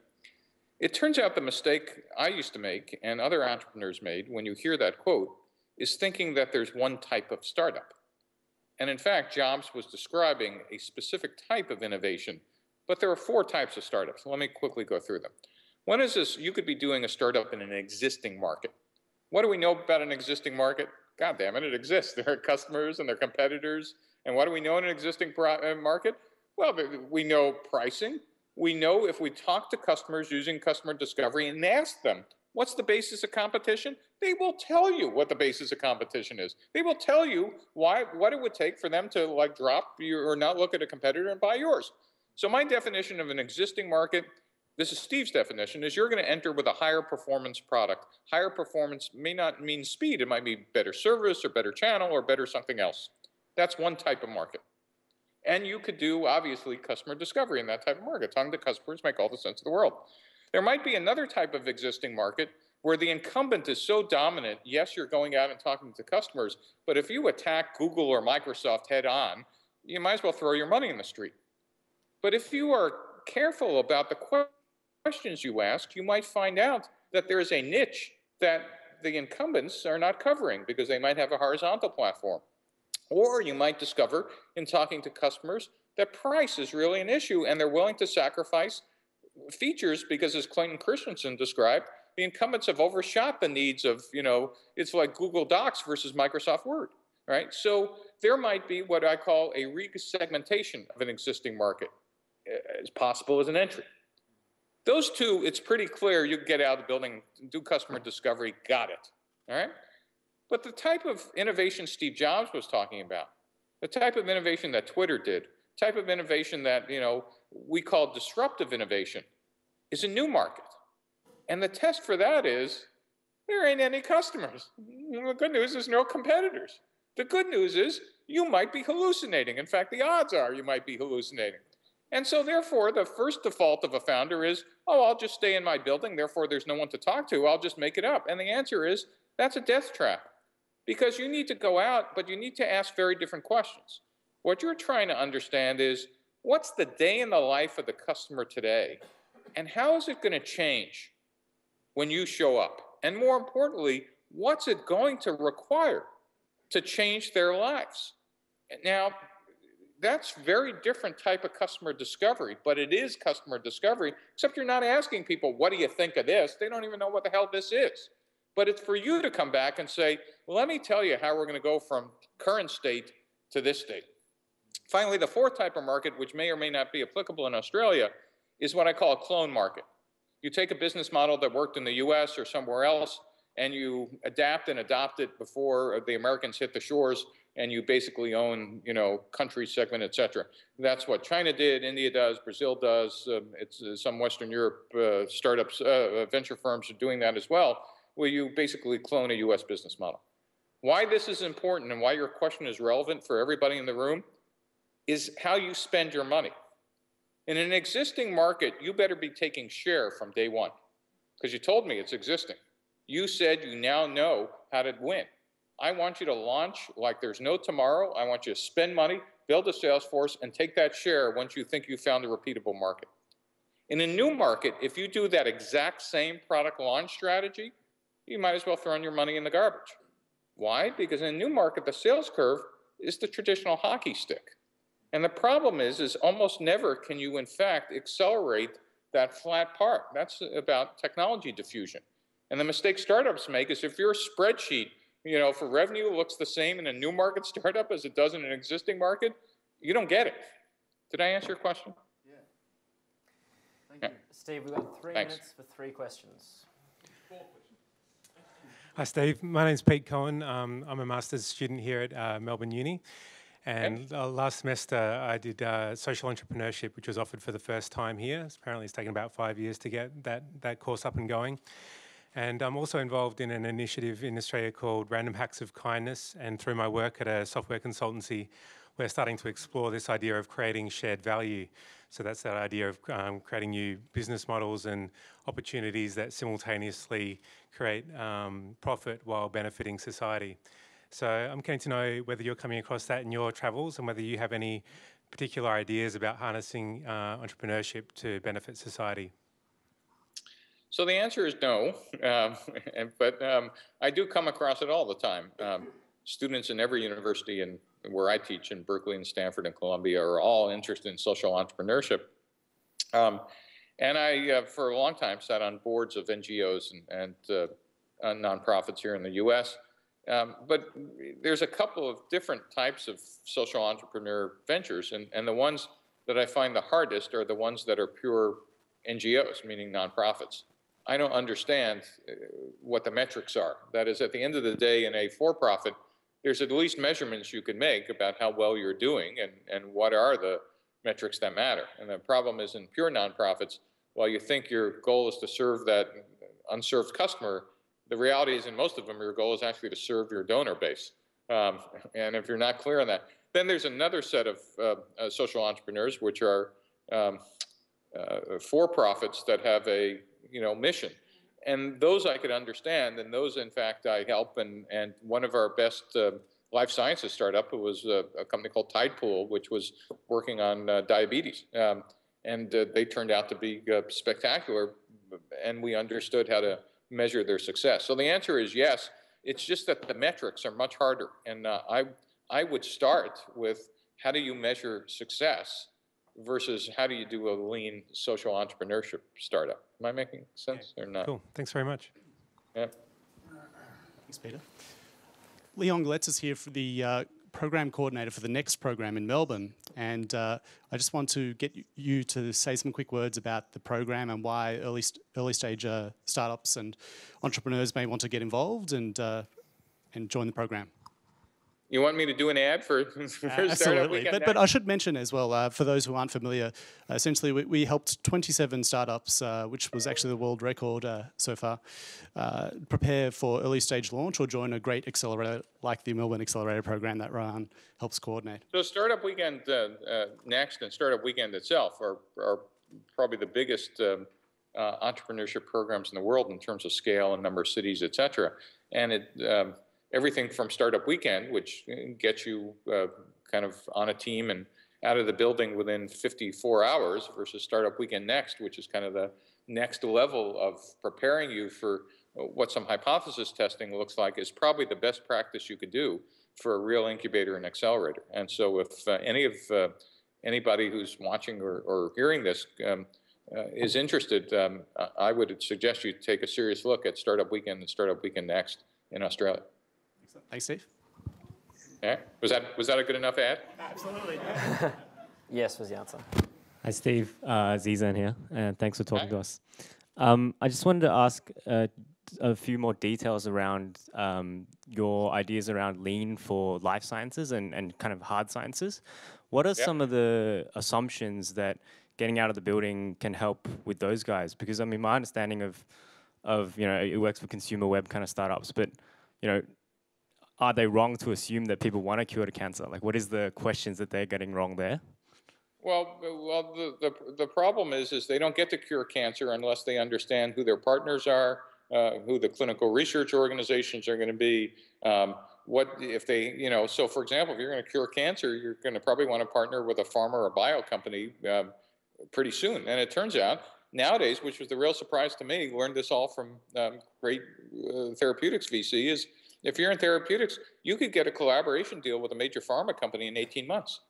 It turns out the mistake I used to make and other entrepreneurs made when you hear that quote is thinking that there's one type of startup. And in fact, Jobs was describing a specific type of innovation, but there are 4 types of startups. Let me quickly go through them. One is this: you could be doing a startup in an existing market. What do we know about an existing market? God damn it, it exists. There are customers and there are competitors. And what do we know in an existing market? Well, we know pricing. We know if we talk to customers using customer discovery and ask them, what's the basis of competition? They will tell you what the basis of competition is. They will tell you what it would take for them to drop you or not look at a competitor and buy yours. So my definition of an existing market, this is Steve's definition, is you're going to enter with a higher performance product. Higher performance may not mean speed. It might be better service or better channel or better something else. That's one type of market. And you could do, obviously, customer discovery in that type of market. Talking to customers make all the sense of the world. There might be another type of existing market where the incumbent is so dominant, yes, you're going out and talking to customers, but if you attack Google or Microsoft head on, you might as well throw your money in the street. But if you are careful about the questions you ask, you might find out that there is a niche that the incumbents are not covering because they might have a horizontal platform. Or you might discover in talking to customers that price is really an issue and they're willing to sacrifice features because, as Clayton Christensen described, the incumbents have overshot the needs of, it's like Google Docs versus Microsoft Word, right? So there might be what I call a resegmentation of an existing market as possible as an entry. Those two, it's pretty clear you get out of the building, do customer discovery, got it, all right? But the type of innovation Steve Jobs was talking about, the type of innovation that Twitter did, type of innovation that, we call disruptive innovation, is a new market. And the test for that is there ain't any customers. The good news is no competitors. The good news is you might be hallucinating. In fact, the odds are you might be hallucinating. And so therefore, the first default of a founder is, oh, I'll just stay in my building, therefore there's no one to talk to, I'll just make it up. And the answer is, that's a death trap. Because you need to go out, but you need to ask very different questions. What you're trying to understand is, what's the day in the life of the customer today? And how is it going to change when you show up? And more importantly, what's it going to require to change their lives? Now, that's very different type of customer discovery, but it is customer discovery, except you're not asking people, what do you think of this? They don't even know what the hell this is. But it's for you to come back and say, well, let me tell you how we're going to go from current state to this state. Finally, the fourth type of market, which may or may not be applicable in Australia, is what I call a clone market. You take a business model that worked in the US or somewhere else, and you adapt and adopt it before the Americans hit the shores, and you basically own, country segment, et cetera. That's what China did, India does, Brazil does, some Western Europe startups, venture firms are doing that as well, where you basically clone a US business model. Why this is important and why your question is relevant for everybody in the room is how you spend your money. In an existing market, you better be taking share from day one, because you told me it's existing. You said you now know how to win. I want you to launch like there's no tomorrow. I want you to spend money, build a sales force, and take that share once you think you found a repeatable market. In a new market, if you do that exact same product launch strategy, you might as well throw your money in the garbage. Why? Because in a new market, the sales curve is the traditional hockey stick. And the problem is almost never can you, in fact, accelerate that flat part. That's about technology diffusion. And the mistake startups make is if your spreadsheet, for revenue looks the same in a new market startup as it does in an existing market, you don't get it. Did I answer your question? Yeah. Thank you. Steve, we've got 3 minutes for 3 questions. Hi, Steve. My name's Pete Cohen. I'm a master's student here at Melbourne Uni. And last semester, I did social entrepreneurship, which was offered for the first time here. Apparently, it's taken about 5 years to get that course up and going. And I'm also involved in an initiative in Australia called Random Hacks of Kindness. And through my work at a software consultancy, we're starting to explore this idea of creating shared value. So that's that idea of creating new business models and opportunities that simultaneously create profit while benefiting society. So I'm keen to know whether you're coming across that in your travels and whether you have any particular ideas about harnessing entrepreneurship to benefit society. So the answer is no, but I do come across it all the time. Students in every university and where I teach in Berkeley and Stanford and Columbia are all interested in social entrepreneurship. And I, for a long time, sat on boards of NGOs and nonprofits here in the US. But there's a couple of different types of social entrepreneur ventures, and the ones that I find the hardest are the ones that are pure NGOs, meaning nonprofits. I don't understand what the metrics are. That is, at the end of the day, in a for-profit, there's at least measurements you can make about how well you're doing and what are the metrics that matter. And the problem is in pure nonprofits, while you think your goal is to serve that unserved customer, the reality is in most of them, your goal is actually to serve your donor base. And if you're not clear on that, then there's another set of social entrepreneurs, which are for-profits that have a mission. And those I could understand, and those, in fact, I help. And one of our best life sciences startup was a company called Tidepool, which was working on diabetes. And they turned out to be spectacular, and we understood how to measure their success. So the answer is yes. It's just that the metrics are much harder. And I would start with how do you measure success versus how do you do a lean social entrepreneurship startup. Am I making sense or not? Cool. Thanks very much. Yeah. Thanks, Peter. Leon Gletz is here for the program coordinator for the next program in Melbourne. And I just want to get you to say some quick words about the program and why early stage startups and entrepreneurs may want to get involved and join the program. You want me to do an ad for Startup Weekend? But I should mention as well, for those who aren't familiar, essentially we helped 27 startups, which was actually the world record so far, prepare for early stage launch or join a great accelerator like the Melbourne Accelerator program that Ryan helps coordinate. So Startup Weekend Next and Startup Weekend itself are probably the biggest entrepreneurship programs in the world in terms of scale and number of cities, et cetera. And it everything from Startup Weekend, which gets you kind of on a team and out of the building within 54 hours, versus Startup Weekend Next, which is kind of the next level of preparing you for what some hypothesis testing looks like, is probably the best practice you could do for a real incubator and accelerator. And so if anybody who's watching or hearing this is interested, I would suggest you take a serious look at Startup Weekend and Startup Weekend Next in Australia. Thanks, Steve. Yeah. Was that a good enough ad? Absolutely. Yes was the answer. Hi, Steve. Zizan here, and thanks for talking to us. I just wanted to ask a few more details around your ideas around lean for life sciences and kind of hard sciences. What are some of the assumptions that getting out of the building can help with those guys? Because I mean, my understanding of it works for consumer web kind of startups, but are they wrong to assume that people want to cure cancer? Like, what is the questions that they're getting wrong there? Well, the problem is they don't get to cure cancer unless they understand who their partners are, who the clinical research organizations are going to be. What if they, so for example, if you're going to cure cancer, you're going to probably want to partner with a pharma or a bio company pretty soon. And it turns out nowadays, which was the real surprise to me, learned this all from great therapeutics VC, is if you're in therapeutics, you could get a collaboration deal with a major pharma company in 18 months.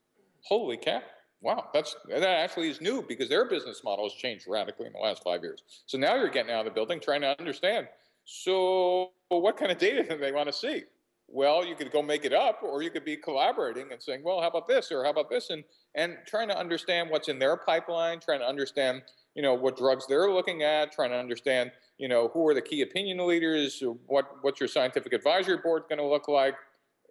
Holy cow. Wow, that actually is new because their business model has changed radically in the last 5 years. So now you're getting out of the building trying to understand, so what kind of data do they want to see? Well, you could go make it up, or you could be collaborating and saying, well, how about this, or how about this? And trying to understand what's in their pipeline, trying to understand, what drugs they're looking at, trying to understand, who are the key opinion leaders, what's your scientific advisory board going to look like,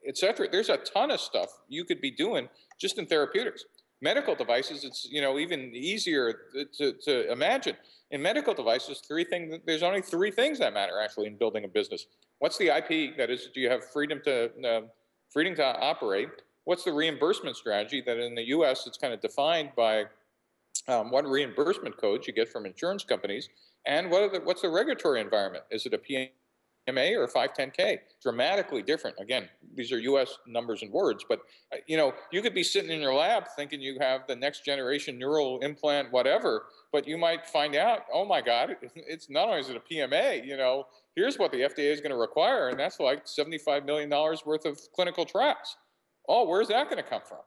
et cetera. There's a ton of stuff you could be doing just in therapeutics. Medical devices, it's even easier to imagine. In medical devices, there's only three things that matter actually in building a business. What's the IP? That is, do you have freedom to operate? What's the reimbursement strategy? That in the U.S. it's kind of defined by what reimbursement codes you get from insurance companies, and what's the regulatory environment? Is it a PMA or a 510K? Dramatically different. Again, these are U.S. numbers and words, but you could be sitting in your lab thinking you have the next generation neural implant, whatever, but you might find out, oh my God, it's not only is it a PMA, here's what the FDA is going to require, and that's like $75 million worth of clinical trials. Oh, where's that going to come from?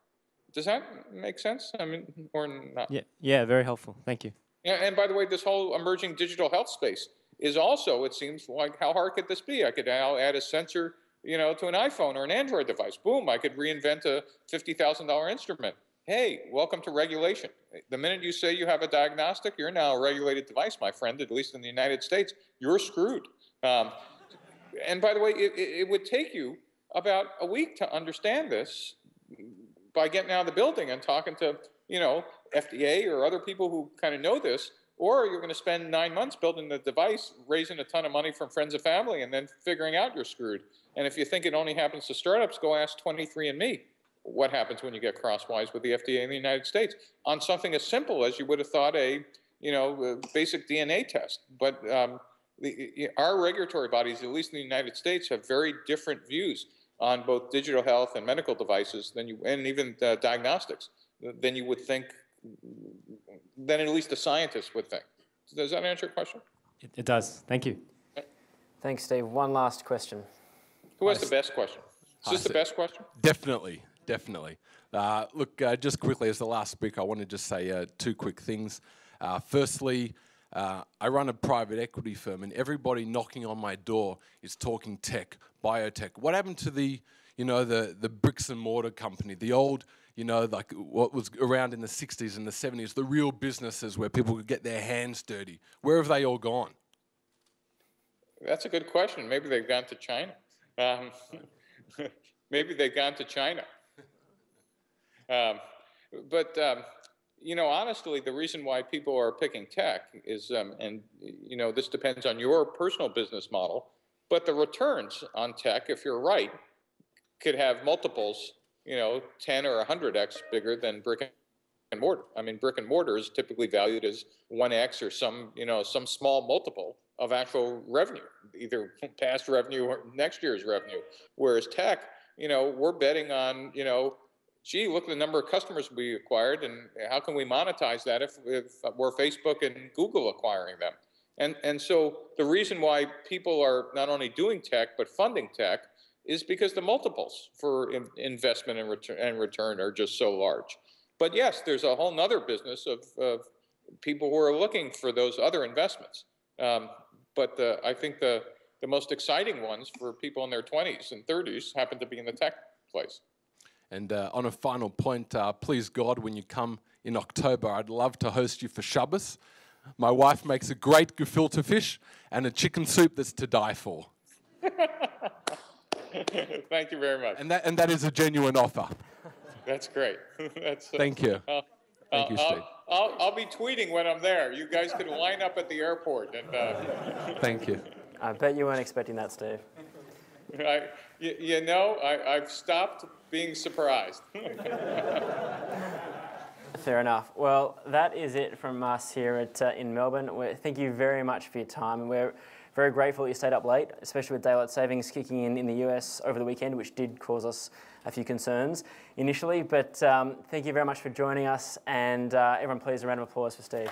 Does that make sense? I mean, or not? Yeah, very helpful. Thank you. Yeah, and by the way, this whole emerging digital health space is also, it seems like, how hard could this be? I could now add a sensor, to an iPhone or an Android device. Boom, I could reinvent a $50,000 instrument. Hey, welcome to regulation. The minute you say you have a diagnostic, you're now a regulated device, my friend, at least in the United States. You're screwed. And by the way, it would take you about a week to understand this by getting out of the building and talking to, FDA or other people who kind of know this, or you're going to spend 9 months building the device, raising a ton of money from friends and family, and then figuring out you're screwed. And if you think it only happens to startups, go ask 23andMe what happens when you get crosswise with the FDA in the United States on something as simple as you would have thought a basic DNA test. But our regulatory bodies, at least in the United States, have very different views on both digital health and medical devices and even diagnostics than you would think, than at least a scientist would think. Does that answer your question? It does. Thank you. Thanks, Steve. One last question. Who has the best question? Is this the best question? Definitely. Definitely. Look, just quickly as the last speaker, I want to just say 2 quick things. Firstly, I run a private equity firm, and everybody knocking on my door is talking tech, biotech. What happened to the bricks and mortar company, the old, like what was around in the 60s and the 70s, the real businesses where people could get their hands dirty? Where have they all gone? That's a good question. Maybe they've gone to China. Maybe they've gone to China. Honestly, the reason why people are picking tech is, this depends on your personal business model, but the returns on tech, if you're right, could have multiples, 10 or 100x bigger than brick and mortar. I mean, brick and mortar is typically valued as 1x or some small multiple of actual revenue, either past revenue or next year's revenue. Whereas tech, we're betting on, gee, look at the number of customers we acquired, and how can we monetize that if we're Facebook and Google acquiring them? And so the reason why people are not only doing tech but funding tech is because the multiples for investment and return are just so large. But yes, there's a whole nother business of people who are looking for those other investments. I think the most exciting ones for people in their 20s and 30s happen to be in the tech place. And on a final point, please God, when you come in October, I'd love to host you for Shabbos. My wife makes a great gefilte fish and a chicken soup that's to die for. Thank you very much. And that is a genuine offer. That's great. Thank you. Thank you, Steve. I'll be tweeting when I'm there. You guys can line up at the airport. And Thank you. I bet you weren't expecting that, Steve. I've stopped being surprised. Fair enough. Well, that is it from us here in Melbourne. Thank you very much for your time. And we're very grateful that you stayed up late, especially with daylight savings kicking in the US over the weekend, which did cause us a few concerns initially. But thank you very much for joining us. And everyone, please, a round of applause for Steve.